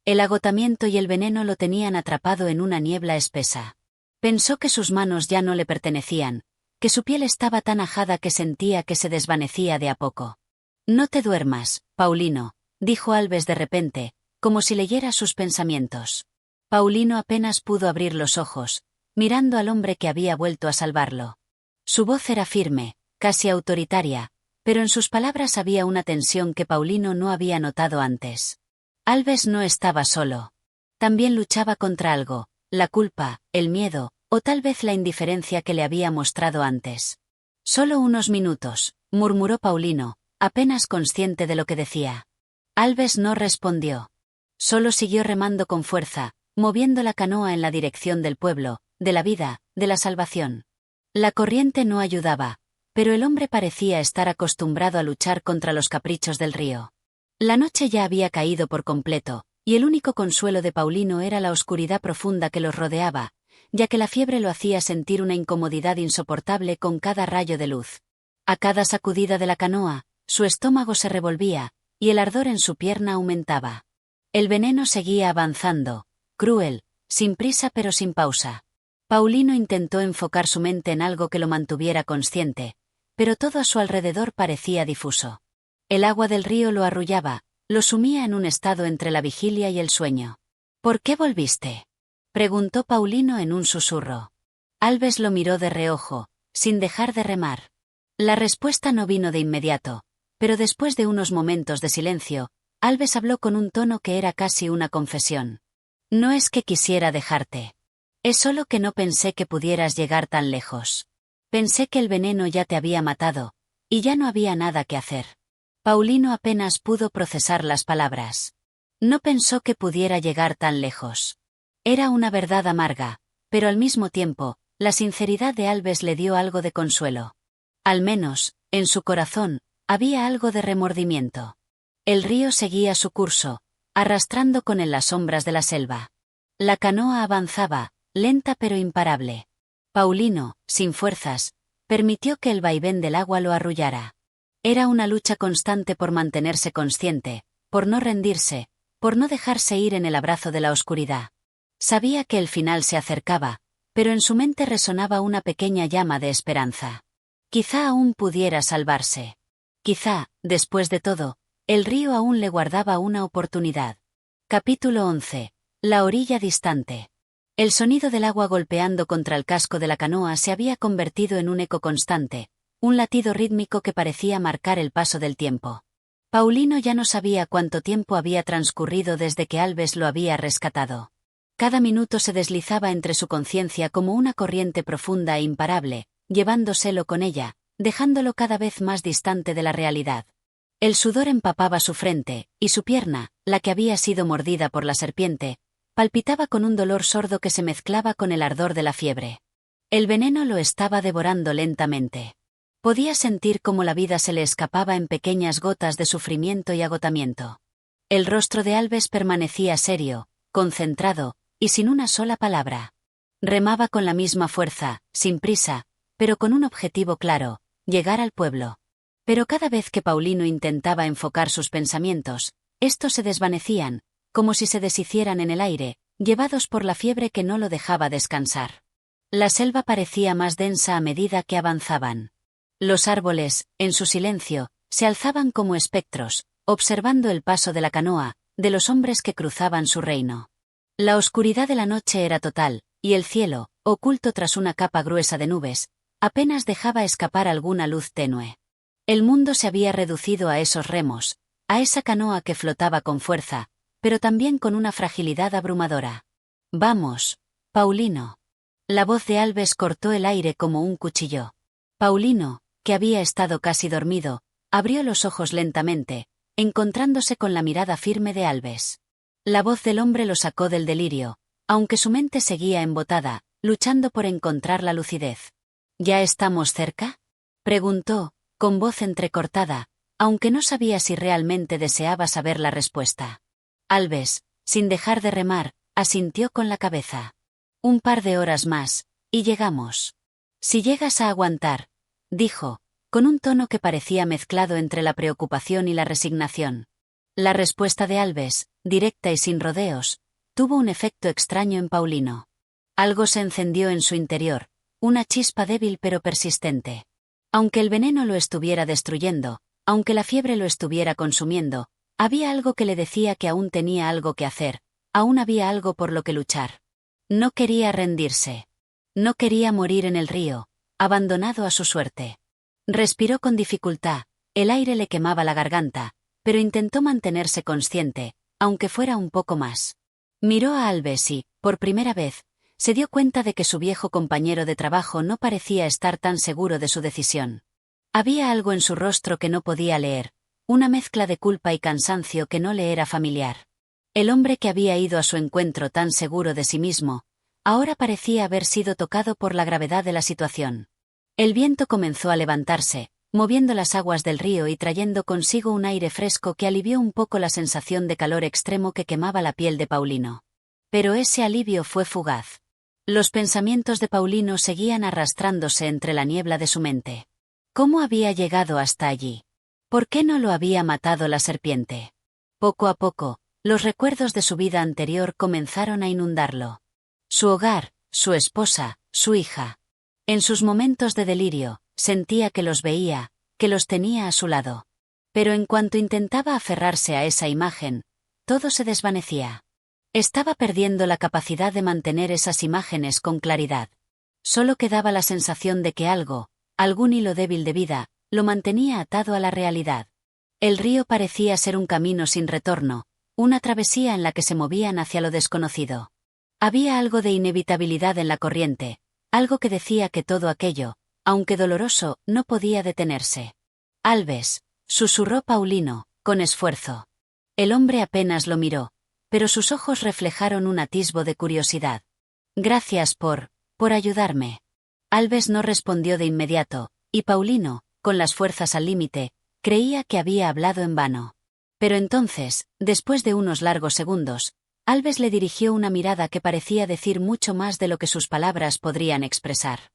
El agotamiento y el veneno lo tenían atrapado en una niebla espesa. Pensó que sus manos ya no le pertenecían, que su piel estaba tan ajada que sentía que se desvanecía de a poco. No te duermas, Paulino, dijo Alves de repente, como si leyera sus pensamientos. Paulino apenas pudo abrir los ojos, mirando al hombre que había vuelto a salvarlo. Su voz era firme, casi autoritaria, pero en sus palabras había una tensión que Paulino no había notado antes. Alves no estaba solo. También luchaba contra algo, la culpa, el miedo, o tal vez la indiferencia que le había mostrado antes. Solo unos minutos, murmuró Paulino, apenas consciente de lo que decía. Alves no respondió. Solo siguió remando con fuerza, moviendo la canoa en la dirección del pueblo, de la vida, de la salvación. La corriente no ayudaba, pero el hombre parecía estar acostumbrado a luchar contra los caprichos del río. La noche ya había caído por completo, y el único consuelo de Paulino era la oscuridad profunda que los rodeaba, ya que la fiebre lo hacía sentir una incomodidad insoportable con cada rayo de luz. A cada sacudida de la canoa, su estómago se revolvía, y el ardor en su pierna aumentaba. El veneno seguía avanzando, cruel, sin prisa pero sin pausa. Paulino intentó enfocar su mente en algo que lo mantuviera consciente, pero todo a su alrededor parecía difuso. El agua del río lo arrullaba, lo sumía en un estado entre la vigilia y el sueño. ¿Por qué volviste?, preguntó Paulino en un susurro. Alves lo miró de reojo, sin dejar de remar. La respuesta no vino de inmediato, pero después de unos momentos de silencio, Alves habló con un tono que era casi una confesión. No es que quisiera dejarte. Es solo que no pensé que pudieras llegar tan lejos. Pensé que el veneno ya te había matado, y ya no había nada que hacer. Paulino apenas pudo procesar las palabras. No pensó que pudiera llegar tan lejos. Era una verdad amarga, pero al mismo tiempo, la sinceridad de Alves le dio algo de consuelo. Al menos, en su corazón, había algo de remordimiento. El río seguía su curso, arrastrando con él las sombras de la selva. La canoa avanzaba, lenta pero imparable. Paulino, sin fuerzas, permitió que el vaivén del agua lo arrullara. Era una lucha constante por mantenerse consciente, por no rendirse, por no dejarse ir en el abrazo de la oscuridad. Sabía que el final se acercaba, pero en su mente resonaba una pequeña llama de esperanza. Quizá aún pudiera salvarse. Quizá, después de todo, el río aún le guardaba una oportunidad. Capítulo 11. La orilla distante. El sonido del agua golpeando contra el casco de la canoa se había convertido en un eco constante, un latido rítmico que parecía marcar el paso del tiempo. Paulino ya no sabía cuánto tiempo había transcurrido desde que Alves lo había rescatado. Cada minuto se deslizaba entre su conciencia como una corriente profunda e imparable, llevándoselo con ella, dejándolo cada vez más distante de la realidad. El sudor empapaba su frente, y su pierna, la que había sido mordida por la serpiente, palpitaba con un dolor sordo que se mezclaba con el ardor de la fiebre. El veneno lo estaba devorando lentamente. Podía sentir cómo la vida se le escapaba en pequeñas gotas de sufrimiento y agotamiento. El rostro de Alves permanecía serio, concentrado, y sin una sola palabra. Remaba con la misma fuerza, sin prisa, pero con un objetivo claro: llegar al pueblo. Pero cada vez que Paulino intentaba enfocar sus pensamientos, estos se desvanecían, como si se deshicieran en el aire, llevados por la fiebre que no lo dejaba descansar. La selva parecía más densa a medida que avanzaban. Los árboles, en su silencio, se alzaban como espectros, observando el paso de la canoa, de los hombres que cruzaban su reino. La oscuridad de la noche era total, y el cielo, oculto tras una capa gruesa de nubes, apenas dejaba escapar alguna luz tenue. El mundo se había reducido a esos remos, a esa canoa que flotaba con fuerza, pero también con una fragilidad abrumadora. «Vamos, Paulino». La voz de Alves cortó el aire como un cuchillo. Paulino, que había estado casi dormido, abrió los ojos lentamente, encontrándose con la mirada firme de Alves. La voz del hombre lo sacó del delirio, aunque su mente seguía embotada, luchando por encontrar la lucidez. «¿Ya estamos cerca?», preguntó, con voz entrecortada, aunque no sabía si realmente deseaba saber la respuesta. Alves, sin dejar de remar, asintió con la cabeza. «Un par de horas más, y llegamos. Si llegas a aguantar», dijo, con un tono que parecía mezclado entre la preocupación y la resignación. La respuesta de Alves, directa y sin rodeos, tuvo un efecto extraño en Paulino. Algo se encendió en su interior, una chispa débil pero persistente. Aunque el veneno lo estuviera destruyendo, aunque la fiebre lo estuviera consumiendo, había algo que le decía que aún tenía algo que hacer, aún había algo por lo que luchar. No quería rendirse. No quería morir en el río, abandonado a su suerte. Respiró con dificultad, el aire le quemaba la garganta, pero intentó mantenerse consciente, aunque fuera un poco más. Miró a Alves y, por primera vez, se dio cuenta de que su viejo compañero de trabajo no parecía estar tan seguro de su decisión. Había algo en su rostro que no podía leer, una mezcla de culpa y cansancio que no le era familiar. El hombre que había ido a su encuentro tan seguro de sí mismo, ahora parecía haber sido tocado por la gravedad de la situación. El viento comenzó a levantarse, moviendo las aguas del río y trayendo consigo un aire fresco que alivió un poco la sensación de calor extremo que quemaba la piel de Paulino. Pero ese alivio fue fugaz. Los pensamientos de Paulino seguían arrastrándose entre la niebla de su mente. ¿Cómo había llegado hasta allí? ¿Por qué no lo había matado la serpiente? Poco a poco, los recuerdos de su vida anterior comenzaron a inundarlo. Su hogar, su esposa, su hija. En sus momentos de delirio, sentía que los veía, que los tenía a su lado. Pero en cuanto intentaba aferrarse a esa imagen, todo se desvanecía. Estaba perdiendo la capacidad de mantener esas imágenes con claridad. Solo quedaba la sensación de que algo, algún hilo débil de vida, lo mantenía atado a la realidad. El río parecía ser un camino sin retorno, una travesía en la que se movían hacia lo desconocido. Había algo de inevitabilidad en la corriente, algo que decía que todo aquello, aunque doloroso, no podía detenerse. Alves, susurró Paulino, con esfuerzo. El hombre apenas lo miró, pero sus ojos reflejaron un atisbo de curiosidad. Gracias por ayudarme. Alves no respondió de inmediato, y Paulino, con las fuerzas al límite, creía que había hablado en vano. Pero entonces, después de unos largos segundos, Alves le dirigió una mirada que parecía decir mucho más de lo que sus palabras podrían expresar.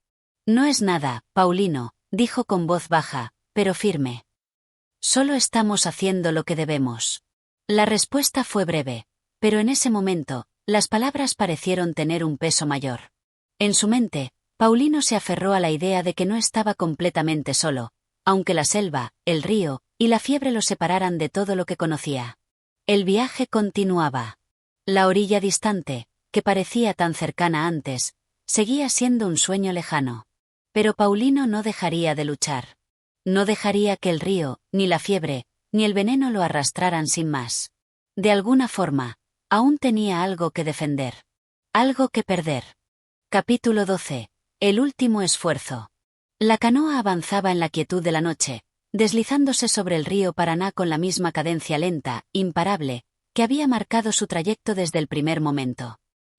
No es nada, Paulino, dijo con voz baja, pero firme. Solo estamos haciendo lo que debemos. La respuesta fue breve, pero en ese momento, las palabras parecieron tener un peso mayor. En su mente, Paulino se aferró a la idea de que no estaba completamente solo, aunque la selva, el río y la fiebre lo separaran de todo lo que conocía. El viaje continuaba. La orilla distante, que parecía tan cercana antes, seguía siendo un sueño lejano. Pero Paulino no dejaría de luchar. No dejaría que el río, ni la fiebre, ni el veneno lo arrastraran sin más. De alguna forma, aún tenía algo que defender. Algo que perder. Capítulo 12. El último esfuerzo. La canoa avanzaba en la quietud de la noche, deslizándose sobre el río Paraná con la misma cadencia lenta, imparable, que había marcado su trayecto desde el primer momento.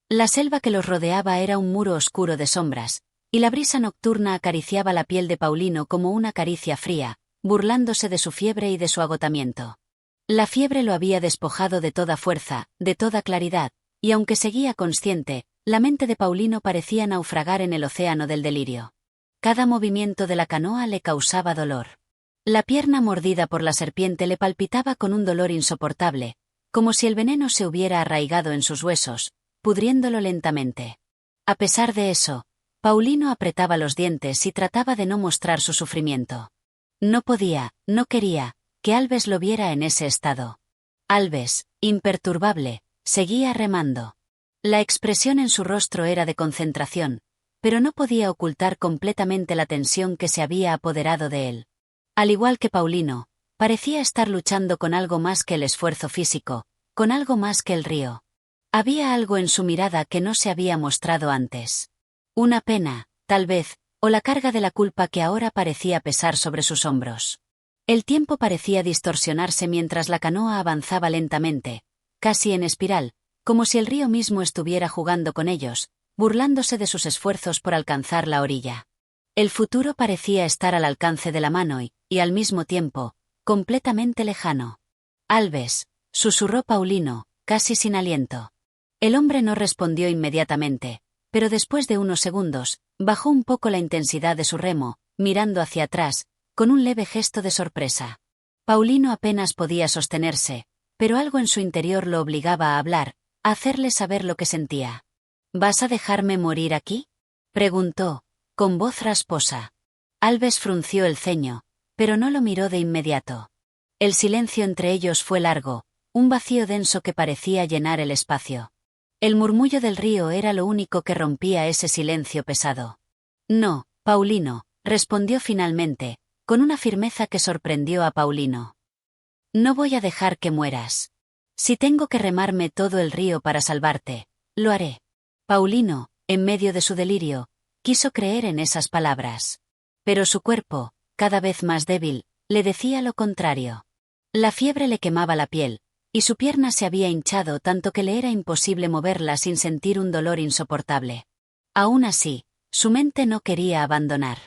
La selva que los rodeaba era un muro oscuro de sombras, y la brisa nocturna acariciaba la piel de Paulino como una caricia fría, burlándose de su fiebre y de su agotamiento. La fiebre lo había despojado de toda fuerza, de toda claridad, y aunque seguía consciente, la mente de Paulino parecía naufragar en el océano del delirio. Cada movimiento de la canoa le causaba dolor. La pierna mordida por la serpiente le palpitaba con un dolor insoportable, como si el veneno se hubiera arraigado en sus huesos, pudriéndolo lentamente. A pesar de eso, Paulino apretaba los dientes y trataba de no mostrar su sufrimiento. No podía, no quería, que Alves lo viera en ese estado. Alves, imperturbable, seguía remando. La expresión en su rostro era de concentración, pero no podía ocultar completamente la tensión que se había apoderado de él. Al igual que Paulino, parecía estar luchando con algo más que el esfuerzo físico, con algo más que el río. Había algo en su mirada que no se había mostrado antes. Una pena, tal vez, o la carga de la culpa que ahora parecía pesar sobre sus hombros. El tiempo parecía distorsionarse mientras la canoa avanzaba lentamente, casi en espiral, como si el río mismo estuviera jugando con ellos, burlándose de sus esfuerzos por alcanzar la orilla. El futuro parecía estar al alcance de la mano y al mismo tiempo, completamente lejano. Alves, susurró Paulino, casi sin aliento. El hombre no respondió inmediatamente, pero después de unos segundos, bajó un poco la intensidad de su remo, mirando hacia atrás, con un leve gesto de sorpresa. Paulino apenas podía sostenerse, pero algo en su interior lo obligaba a hablar, a hacerle saber lo que sentía. ¿Vas a dejarme morir aquí?, preguntó, con voz rasposa. Alves frunció el ceño, pero no lo miró de inmediato. El silencio entre ellos fue largo, un vacío denso que parecía llenar el espacio. El murmullo del río era lo único que rompía ese silencio pesado. No, Paulino, respondió finalmente, con una firmeza que sorprendió a Paulino. No voy a dejar que mueras. Si tengo que remarme todo el río para salvarte, lo haré. Paulino, en medio de su delirio, quiso creer en esas palabras. Pero su cuerpo, cada vez más débil, le decía lo contrario. La fiebre le quemaba la piel, y su pierna se había hinchado tanto que le era imposible moverla sin sentir un dolor insoportable. Aún así, su mente no quería abandonar.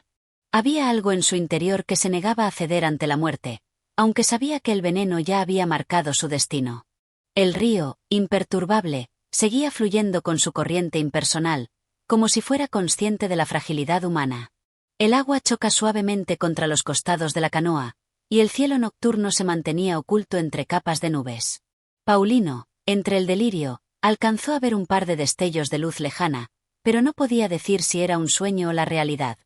Había algo en su interior que se negaba a ceder ante la muerte, aunque sabía que el veneno ya había marcado su destino. El río, imperturbable, seguía fluyendo con su corriente impersonal, como si fuera consciente de la fragilidad humana. El agua choca suavemente contra los costados de la canoa, y el cielo nocturno se mantenía oculto entre capas de nubes. Paulino, entre el delirio, alcanzó a ver un par de destellos de luz lejana, pero no podía decir si era un sueño o la realidad.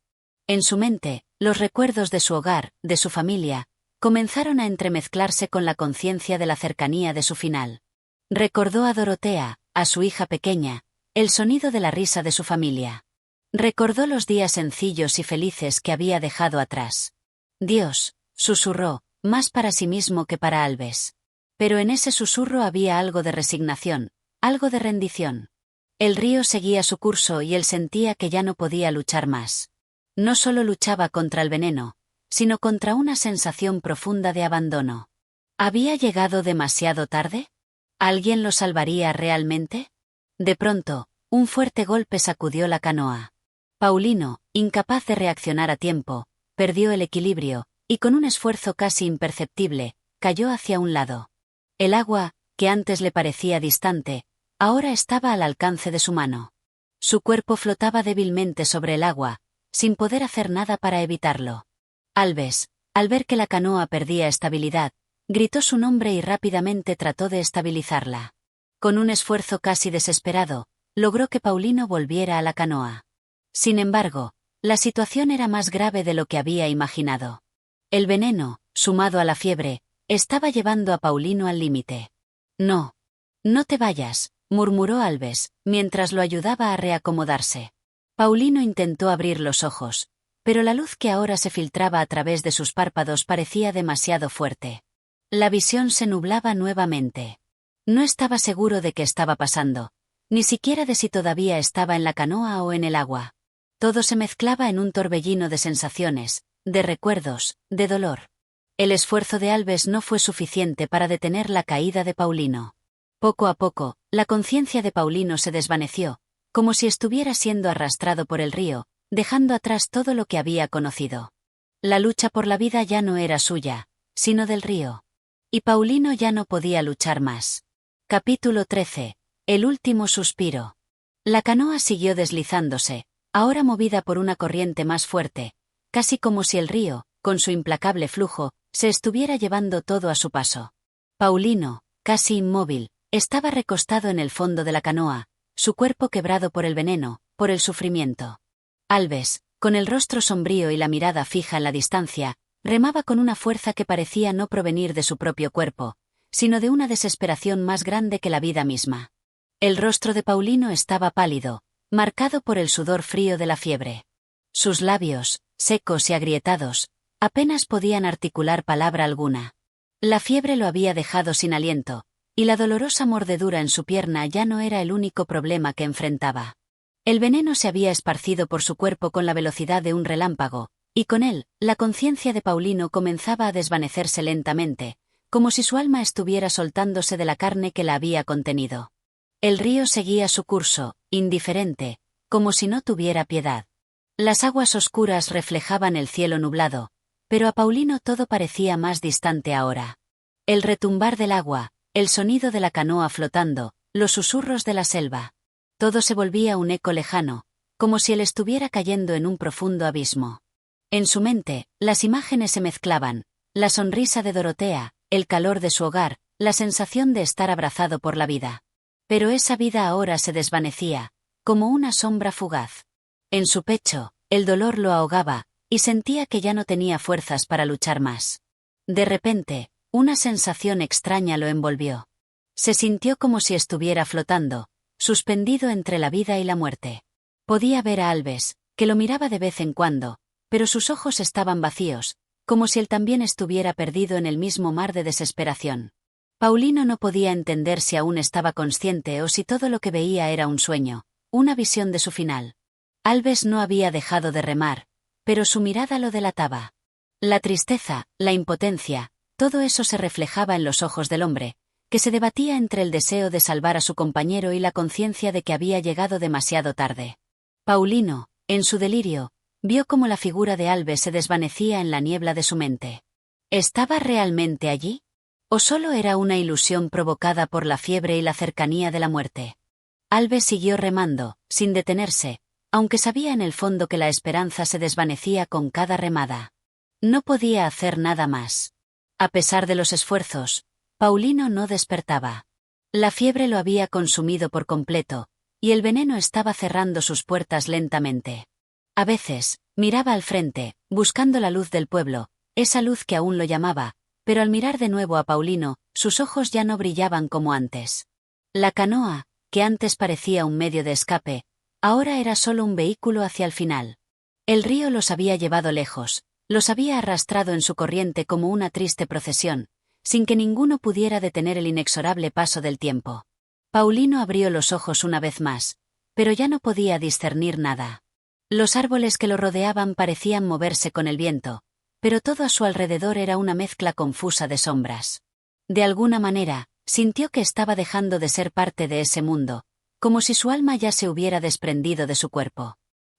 En su mente, los recuerdos de su hogar, de su familia, comenzaron a entremezclarse con la conciencia de la cercanía de su final. Recordó a Dorotea, a su hija pequeña, el sonido de la risa de su familia. Recordó los días sencillos y felices que había dejado atrás. Dios, susurró, más para sí mismo que para Alves. Pero en ese susurro había algo de resignación, algo de rendición. El río seguía su curso y él sentía que ya no podía luchar más. No solo luchaba contra el veneno, sino contra una sensación profunda de abandono. ¿Había llegado demasiado tarde? ¿Alguien lo salvaría realmente? De pronto, un fuerte golpe sacudió la canoa. Paulino, incapaz de reaccionar a tiempo, perdió el equilibrio, y con un esfuerzo casi imperceptible, cayó hacia un lado. El agua, que antes le parecía distante, ahora estaba al alcance de su mano. Su cuerpo flotaba débilmente sobre el agua, sin poder hacer nada para evitarlo. Alves, al ver que la canoa perdía estabilidad, gritó su nombre y rápidamente trató de estabilizarla. Con un esfuerzo casi desesperado, logró que Paulino volviera a la canoa. Sin embargo, la situación era más grave de lo que había imaginado. El veneno, sumado a la fiebre, estaba llevando a Paulino al límite. No. No te vayas, murmuró Alves, mientras lo ayudaba a reacomodarse. Paulino intentó abrir los ojos, pero la luz que ahora se filtraba a través de sus párpados parecía demasiado fuerte. La visión se nublaba nuevamente. No estaba seguro de qué estaba pasando, ni siquiera de si todavía estaba en la canoa o en el agua. Todo se mezclaba en un torbellino de sensaciones, de recuerdos, de dolor. El esfuerzo de Alves no fue suficiente para detener la caída de Paulino. Poco a poco, la conciencia de Paulino se desvaneció, como si estuviera siendo arrastrado por el río, dejando atrás todo lo que había conocido. La lucha por la vida ya no era suya, sino del río. Y Paulino ya no podía luchar más. Capítulo 13. El último suspiro. La canoa siguió deslizándose, ahora movida por una corriente más fuerte, casi como si el río, con su implacable flujo, se estuviera llevando todo a su paso. Paulino, casi inmóvil, estaba recostado en el fondo de la canoa, su cuerpo quebrado por el veneno, por el sufrimiento. Alves, con el rostro sombrío y la mirada fija en la distancia, remaba con una fuerza que parecía no provenir de su propio cuerpo, sino de una desesperación más grande que la vida misma. El rostro de Paulino estaba pálido, marcado por el sudor frío de la fiebre. Sus labios, secos y agrietados, apenas podían articular palabra alguna. La fiebre lo había dejado sin aliento, y la dolorosa mordedura en su pierna ya no era el único problema que enfrentaba. El veneno se había esparcido por su cuerpo con la velocidad de un relámpago, y con él, la conciencia de Paulino comenzaba a desvanecerse lentamente, como si su alma estuviera soltándose de la carne que la había contenido. El río seguía su curso, indiferente, como si no tuviera piedad. Las aguas oscuras reflejaban el cielo nublado, pero a Paulino todo parecía más distante ahora. El retumbar del agua, el sonido de la canoa flotando, los susurros de la selva. Todo se volvía un eco lejano, como si él estuviera cayendo en un profundo abismo. En su mente, las imágenes se mezclaban, la sonrisa de Dorotea, el calor de su hogar, la sensación de estar abrazado por la vida. Pero esa vida ahora se desvanecía, como una sombra fugaz. En su pecho, el dolor lo ahogaba, y sentía que ya no tenía fuerzas para luchar más. De repente, una sensación extraña lo envolvió. Se sintió como si estuviera flotando, suspendido entre la vida y la muerte. Podía ver a Alves, que lo miraba de vez en cuando, pero sus ojos estaban vacíos, como si él también estuviera perdido en el mismo mar de desesperación. Paulino no podía entender si aún estaba consciente o si todo lo que veía era un sueño, una visión de su final. Alves no había dejado de remar, pero su mirada lo delataba. La tristeza, la impotencia, todo eso se reflejaba en los ojos del hombre, que se debatía entre el deseo de salvar a su compañero y la conciencia de que había llegado demasiado tarde. Paulino, en su delirio, Vio cómo la figura de Alves se desvanecía en la niebla de su mente. ¿Estaba realmente allí? ¿O solo era una ilusión provocada por la fiebre y la cercanía de la muerte? Alves siguió remando, sin detenerse, aunque sabía en el fondo que la esperanza se desvanecía con cada remada. No podía hacer nada más. A pesar de los esfuerzos, Paulino no despertaba. La fiebre lo había consumido por completo, y el veneno estaba cerrando sus puertas lentamente. A veces, miraba al frente, buscando la luz del pueblo, esa luz que aún lo llamaba, pero al mirar de nuevo a Paulino, sus ojos ya no brillaban como antes. La canoa, que antes parecía un medio de escape, ahora era solo un vehículo hacia el final. El río los había llevado lejos, los había arrastrado en su corriente como una triste procesión, sin que ninguno pudiera detener el inexorable paso del tiempo. Paulino abrió los ojos una vez más, pero ya no podía discernir nada. Los árboles que lo rodeaban parecían moverse con el viento, pero todo a su alrededor era una mezcla confusa de sombras. De alguna manera, sintió que estaba dejando de ser parte de ese mundo, como si su alma ya se hubiera desprendido de su cuerpo.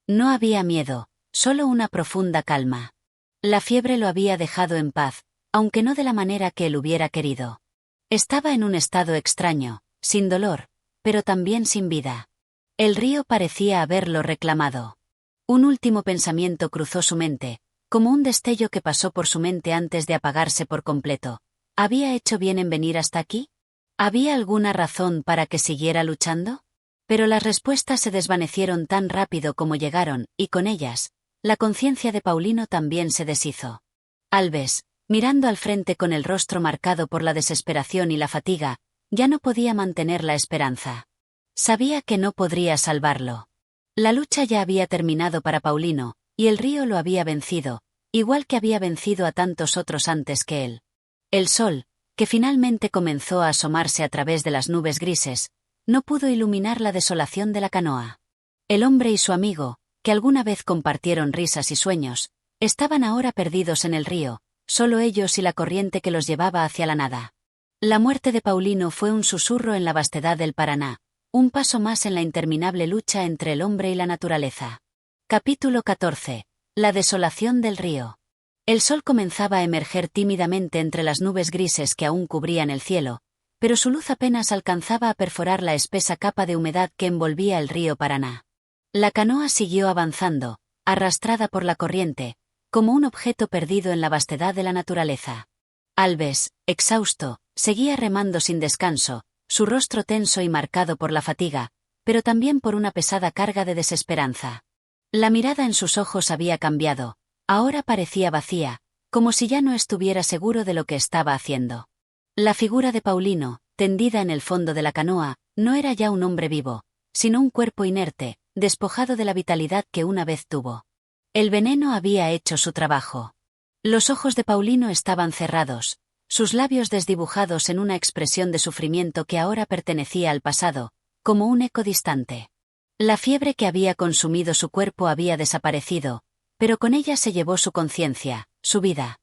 No había miedo, solo una profunda calma. La fiebre lo había dejado en paz, aunque no de la manera que él hubiera querido. Estaba en un estado extraño, sin dolor, pero también sin vida. El río parecía haberlo reclamado. Un último pensamiento cruzó su mente, como un destello que pasó por su mente antes de apagarse por completo. ¿Había hecho bien en venir hasta aquí? ¿Había alguna razón para que siguiera luchando? Pero las respuestas se desvanecieron tan rápido como llegaron, y con ellas, la conciencia de Paulino también se deshizo. Alves, mirando al frente con el rostro marcado por la desesperación y la fatiga, ya no podía mantener la esperanza. Sabía que no podría salvarlo. La lucha ya había terminado para Paulino, y el río lo había vencido, igual que había vencido a tantos otros antes que él. El sol, que finalmente comenzó a asomarse a través de las nubes grises, no pudo iluminar la desolación de la canoa. El hombre y su amigo, que alguna vez compartieron risas y sueños, estaban ahora perdidos en el río, solo ellos y la corriente que los llevaba hacia la nada. La muerte de Paulino fue un susurro en la vastedad del Paraná, un paso más en la interminable lucha entre el hombre y la naturaleza. Capítulo 14. La desolación del río. El sol comenzaba a emerger tímidamente entre las nubes grises que aún cubrían el cielo, pero su luz apenas alcanzaba a perforar la espesa capa de humedad que envolvía el río Paraná. La canoa siguió avanzando, arrastrada por la corriente, como un objeto perdido en la vastedad de la naturaleza. Alves, exhausto, seguía remando sin descanso, su rostro tenso y marcado por la fatiga, pero también por una pesada carga de desesperanza. La mirada en sus ojos había cambiado, ahora parecía vacía, como si ya no estuviera seguro de lo que estaba haciendo. La figura de Paulino, tendida en el fondo de la canoa, no era ya un hombre vivo, sino un cuerpo inerte, despojado de la vitalidad que una vez tuvo. El veneno había hecho su trabajo. Los ojos de Paulino estaban cerrados, sus labios desdibujados en una expresión de sufrimiento que ahora pertenecía al pasado, como un eco distante. La fiebre que había consumido su cuerpo había desaparecido, pero con ella se llevó su conciencia, su vida.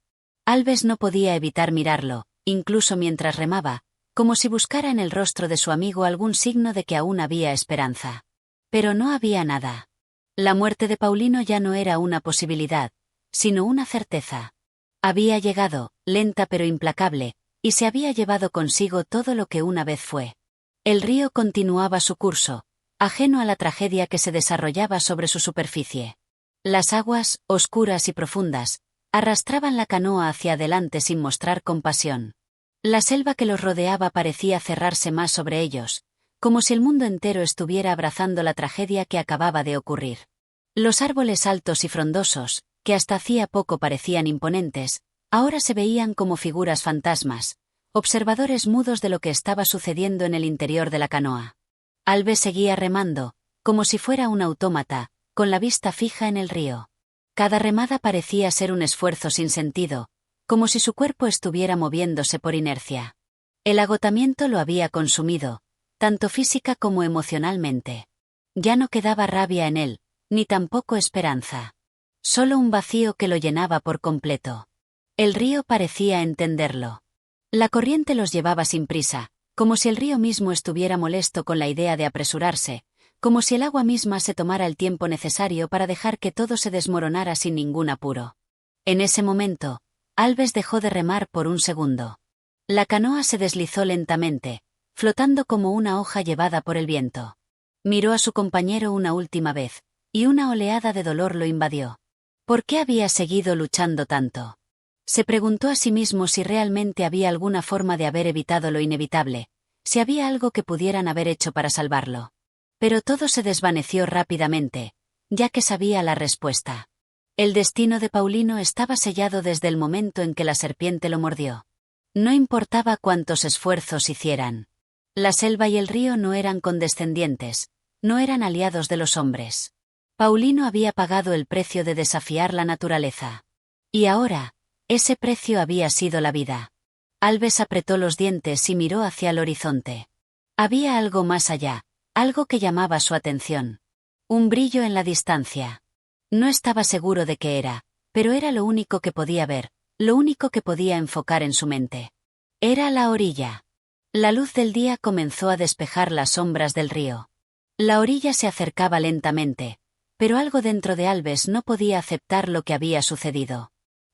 Alves no podía evitar mirarlo, incluso mientras remaba, como si buscara en el rostro de su amigo algún signo de que aún había esperanza. Pero no había nada. La muerte de Paulino ya no era una posibilidad, sino una certeza. Había llegado, lenta pero implacable, y se había llevado consigo todo lo que una vez fue. El río continuaba su curso, ajeno a la tragedia que se desarrollaba sobre su superficie. Las aguas, oscuras y profundas, arrastraban la canoa hacia adelante sin mostrar compasión. La selva que los rodeaba parecía cerrarse más sobre ellos, como si el mundo entero estuviera abrazando la tragedia que acababa de ocurrir. Los árboles altos y frondosos, que hasta hacía poco parecían imponentes, ahora se veían como figuras fantasmas, observadores mudos de lo que estaba sucediendo en el interior de la canoa. Alves seguía remando, como si fuera un autómata, con la vista fija en el río. Cada remada parecía ser un esfuerzo sin sentido, como si su cuerpo estuviera moviéndose por inercia. El agotamiento lo había consumido, tanto física como emocionalmente. Ya no quedaba rabia en él, ni tampoco esperanza. Solo un vacío que lo llenaba por completo. El río parecía entenderlo. La corriente los llevaba sin prisa, como si el río mismo estuviera molesto con la idea de apresurarse, como si el agua misma se tomara el tiempo necesario para dejar que todo se desmoronara sin ningún apuro. En ese momento, Alves dejó de remar por un segundo. La canoa se deslizó lentamente, flotando como una hoja llevada por el viento. Miró a su compañero una última vez, y una oleada de dolor lo invadió. ¿Por qué había seguido luchando tanto? Se preguntó a sí mismo si realmente había alguna forma de haber evitado lo inevitable, si había algo que pudieran haber hecho para salvarlo. Pero todo se desvaneció rápidamente, ya que sabía la respuesta. El destino de Paulino estaba sellado desde el momento en que la serpiente lo mordió. No importaba cuántos esfuerzos hicieran. La selva y el río no eran condescendientes, no eran aliados de los hombres. Paulino había pagado el precio de desafiar la naturaleza. Y ahora, ese precio había sido la vida. Alves apretó los dientes y miró hacia el horizonte. Había algo más allá, algo que llamaba su atención. Un brillo en la distancia. No estaba seguro de qué era, pero era lo único que podía ver, lo único que podía enfocar en su mente. Era la orilla. La luz del día comenzó a despejar las sombras del río. La orilla se acercaba lentamente, pero algo dentro de Alves no podía aceptar lo que había sucedido.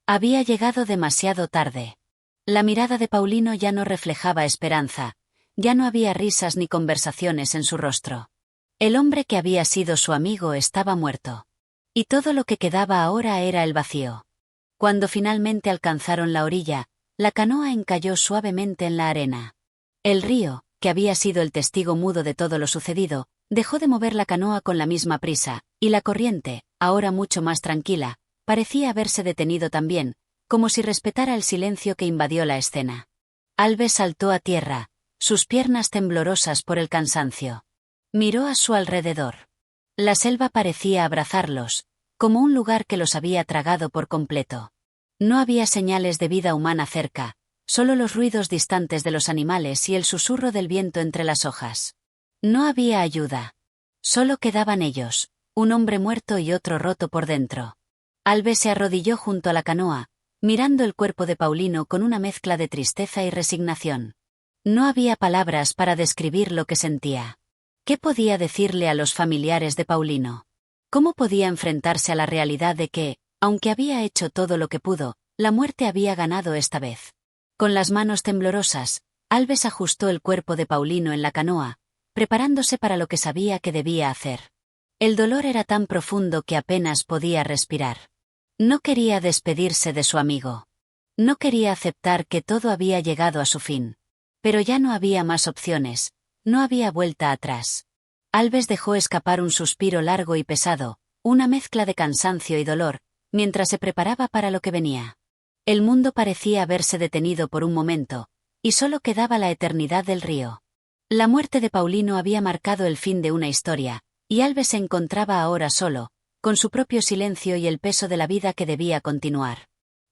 Había llegado demasiado tarde. La mirada de Paulino ya no reflejaba esperanza, ya no había risas ni conversaciones en su rostro. El hombre que había sido su amigo estaba muerto. Y todo lo que quedaba ahora era el vacío. Cuando finalmente alcanzaron la orilla, la canoa encalló suavemente en la arena. El río, que había sido el testigo mudo de todo lo sucedido, dejó de mover la canoa con la misma prisa, y la corriente, ahora mucho más tranquila, parecía haberse detenido también, como si respetara el silencio que invadió la escena. Alves saltó a tierra, sus piernas temblorosas por el cansancio. Miró a su alrededor. La selva parecía abrazarlos, como un lugar que los había tragado por completo. No había señales de vida humana cerca, solo los ruidos distantes de los animales y el susurro del viento entre las hojas. No había ayuda. Solo quedaban ellos, un hombre muerto y otro roto por dentro. Alves se arrodilló junto a la canoa, mirando el cuerpo de Paulino con una mezcla de tristeza y resignación. No había palabras para describir lo que sentía. ¿Qué podía decirle a los familiares de Paulino? ¿Cómo podía enfrentarse a la realidad de que, aunque había hecho todo lo que pudo, la muerte había ganado esta vez? Con las manos temblorosas, Alves ajustó el cuerpo de Paulino en la canoa, preparándose para lo que sabía que debía hacer. El dolor era tan profundo que apenas podía respirar. No quería despedirse de su amigo. No quería aceptar que todo había llegado a su fin. Pero ya no había más opciones, no había vuelta atrás. Alves dejó escapar un suspiro largo y pesado, una mezcla de cansancio y dolor, mientras se preparaba para lo que venía. El mundo parecía haberse detenido por un momento, y solo quedaba la eternidad del río. La muerte de Paulino había marcado el fin de una historia, y Alves se encontraba ahora solo, con su propio silencio y el peso de la vida que debía continuar.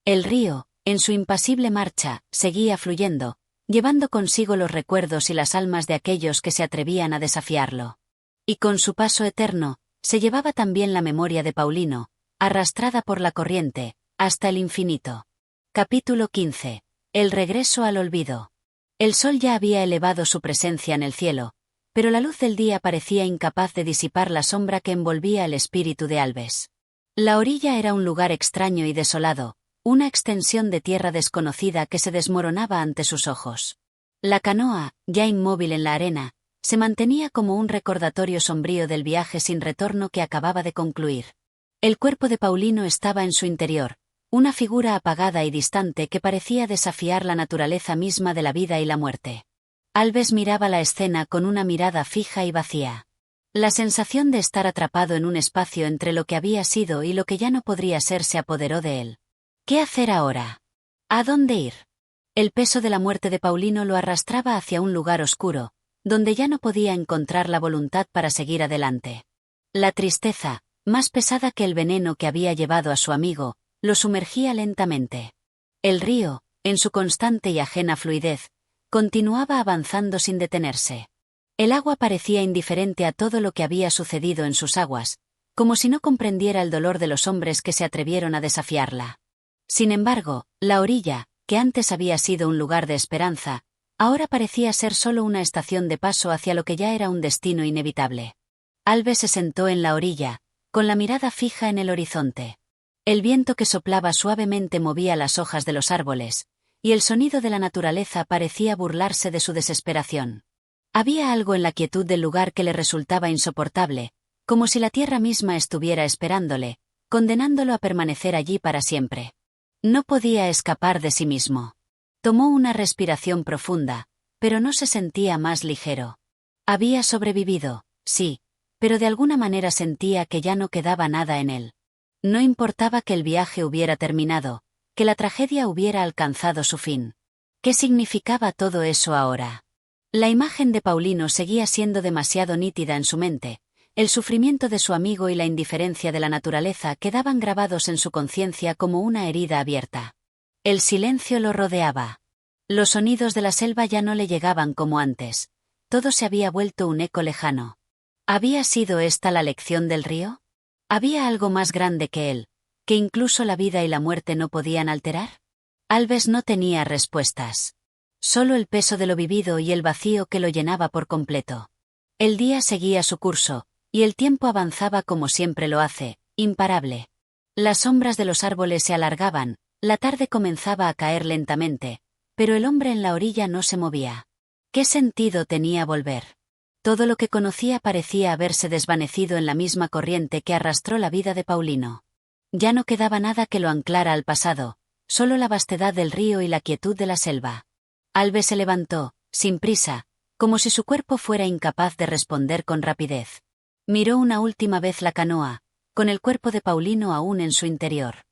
El río, en su impasible marcha, seguía fluyendo, llevando consigo los recuerdos y las almas de aquellos que se atrevían a desafiarlo. Y con su paso eterno, se llevaba también la memoria de Paulino, arrastrada por la corriente, hasta el infinito. Capítulo 15. El regreso al olvido. El sol ya había elevado su presencia en el cielo, pero la luz del día parecía incapaz de disipar la sombra que envolvía el espíritu de Alves. La orilla era un lugar extraño y desolado, una extensión de tierra desconocida que se desmoronaba ante sus ojos. La canoa, ya inmóvil en la arena, se mantenía como un recordatorio sombrío del viaje sin retorno que acababa de concluir. El cuerpo de Paulino estaba en su interior, una figura apagada y distante que parecía desafiar la naturaleza misma de la vida y la muerte. Alves miraba la escena con una mirada fija y vacía. La sensación de estar atrapado en un espacio entre lo que había sido y lo que ya no podría ser se apoderó de él. ¿Qué hacer ahora? ¿A dónde ir? El peso de la muerte de Paulino lo arrastraba hacia un lugar oscuro, donde ya no podía encontrar la voluntad para seguir adelante. La tristeza, más pesada que el veneno que había llevado a su amigo, lo sumergía lentamente. El río, en su constante y ajena fluidez, continuaba avanzando sin detenerse. El agua parecía indiferente a todo lo que había sucedido en sus aguas, como si no comprendiera el dolor de los hombres que se atrevieron a desafiarla. Sin embargo, la orilla, que antes había sido un lugar de esperanza, ahora parecía ser solo una estación de paso hacia lo que ya era un destino inevitable. Alves se sentó en la orilla, con la mirada fija en el horizonte. El viento que soplaba suavemente movía las hojas de los árboles, y el sonido de la naturaleza parecía burlarse de su desesperación. Había algo en la quietud del lugar que le resultaba insoportable, como si la tierra misma estuviera esperándole, condenándolo a permanecer allí para siempre. No podía escapar de sí mismo. Tomó una respiración profunda, pero no se sentía más ligero. Había sobrevivido, sí, pero de alguna manera sentía que ya no quedaba nada en él. No importaba que el viaje hubiera terminado, que la tragedia hubiera alcanzado su fin. ¿Qué significaba todo eso ahora? La imagen de Paulino seguía siendo demasiado nítida en su mente. El sufrimiento de su amigo y la indiferencia de la naturaleza quedaban grabados en su conciencia como una herida abierta. El silencio lo rodeaba. Los sonidos de la selva ya no le llegaban como antes. Todo se había vuelto un eco lejano. ¿Había sido esta la lección del río? ¿Había algo más grande que él, que incluso la vida y la muerte no podían alterar? Alves no tenía respuestas. Solo el peso de lo vivido y el vacío que lo llenaba por completo. El día seguía su curso, y el tiempo avanzaba como siempre lo hace, imparable. Las sombras de los árboles se alargaban, la tarde comenzaba a caer lentamente, pero el hombre en la orilla no se movía. ¿Qué sentido tenía volver? Todo lo que conocía parecía haberse desvanecido en la misma corriente que arrastró la vida de Paulino. Ya no quedaba nada que lo anclara al pasado, solo la vastedad del río y la quietud de la selva. Alves se levantó, sin prisa, como si su cuerpo fuera incapaz de responder con rapidez. Miró una última vez la canoa, con el cuerpo de Paulino aún en su interior.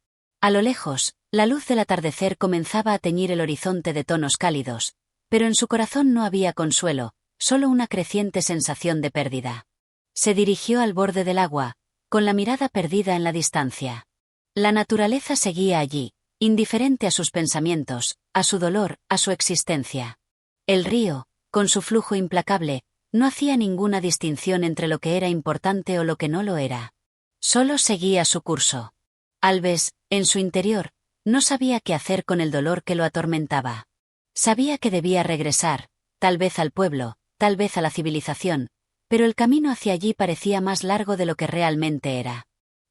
A lo lejos, la luz del atardecer comenzaba a teñir el horizonte de tonos cálidos, pero en su corazón no había consuelo, solo una creciente sensación de pérdida. Se dirigió al borde del agua, con la mirada perdida en la distancia. La naturaleza seguía allí, indiferente a sus pensamientos, a su dolor, a su existencia. El río, con su flujo implacable, no hacía ninguna distinción entre lo que era importante o lo que no lo era. Solo seguía su curso. Alves, en su interior, no sabía qué hacer con el dolor que lo atormentaba. Sabía que debía regresar, tal vez al pueblo, tal vez a la civilización, pero el camino hacia allí parecía más largo de lo que realmente era.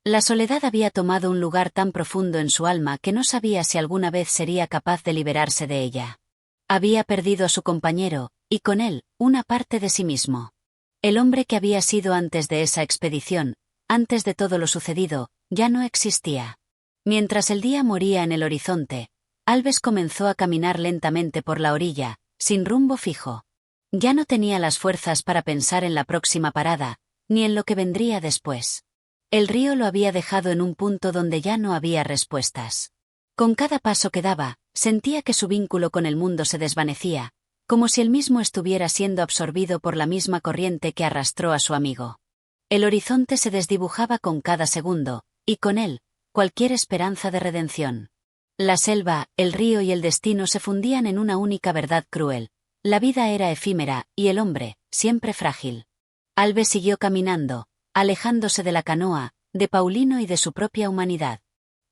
La soledad había tomado un lugar tan profundo en su alma que no sabía si alguna vez sería capaz de liberarse de ella. Había perdido a su compañero, y con él, una parte de sí mismo. El hombre que había sido antes de esa expedición, antes de todo lo sucedido, ya no existía. Mientras el día moría en el horizonte, Alves comenzó a caminar lentamente por la orilla, sin rumbo fijo. Ya no tenía las fuerzas para pensar en la próxima parada, ni en lo que vendría después. El río lo había dejado en un punto donde ya no había respuestas. Con cada paso que daba, sentía que su vínculo con el mundo se desvanecía, como si él mismo estuviera siendo absorbido por la misma corriente que arrastró a su amigo. El horizonte se desdibujaba con cada segundo, y con él, cualquier esperanza de redención. La selva, el río y el destino se fundían en una única verdad cruel. La vida era efímera, y el hombre, siempre frágil. Alves siguió caminando, alejándose de la canoa, de Paulino y de su propia humanidad.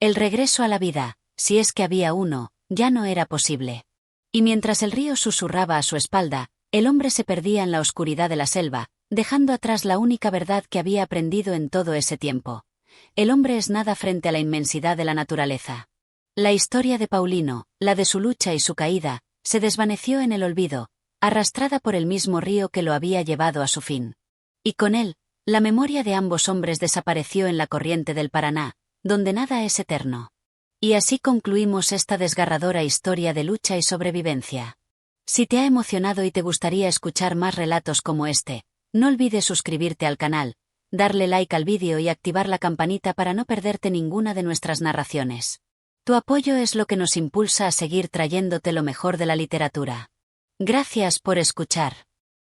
El regreso a la vida, si es que había uno, ya no era posible. Y mientras el río susurraba a su espalda, el hombre se perdía en la oscuridad de la selva, dejando atrás la única verdad que había aprendido en todo ese tiempo. El hombre es nada frente a la inmensidad de la naturaleza. La historia de Paulino, la de su lucha y su caída, se desvaneció en el olvido, arrastrada por el mismo río que lo había llevado a su fin. Y con él, la memoria de ambos hombres desapareció en la corriente del Paraná, donde nada es eterno. Y así concluimos esta desgarradora historia de lucha y sobrevivencia. Si te ha emocionado y te gustaría escuchar más relatos como este, no olvides suscribirte al canal, darle like al vídeo y activar la campanita para no perderte ninguna de nuestras narraciones. Tu apoyo es lo que nos impulsa a seguir trayéndote lo mejor de la literatura. Gracias por escuchar.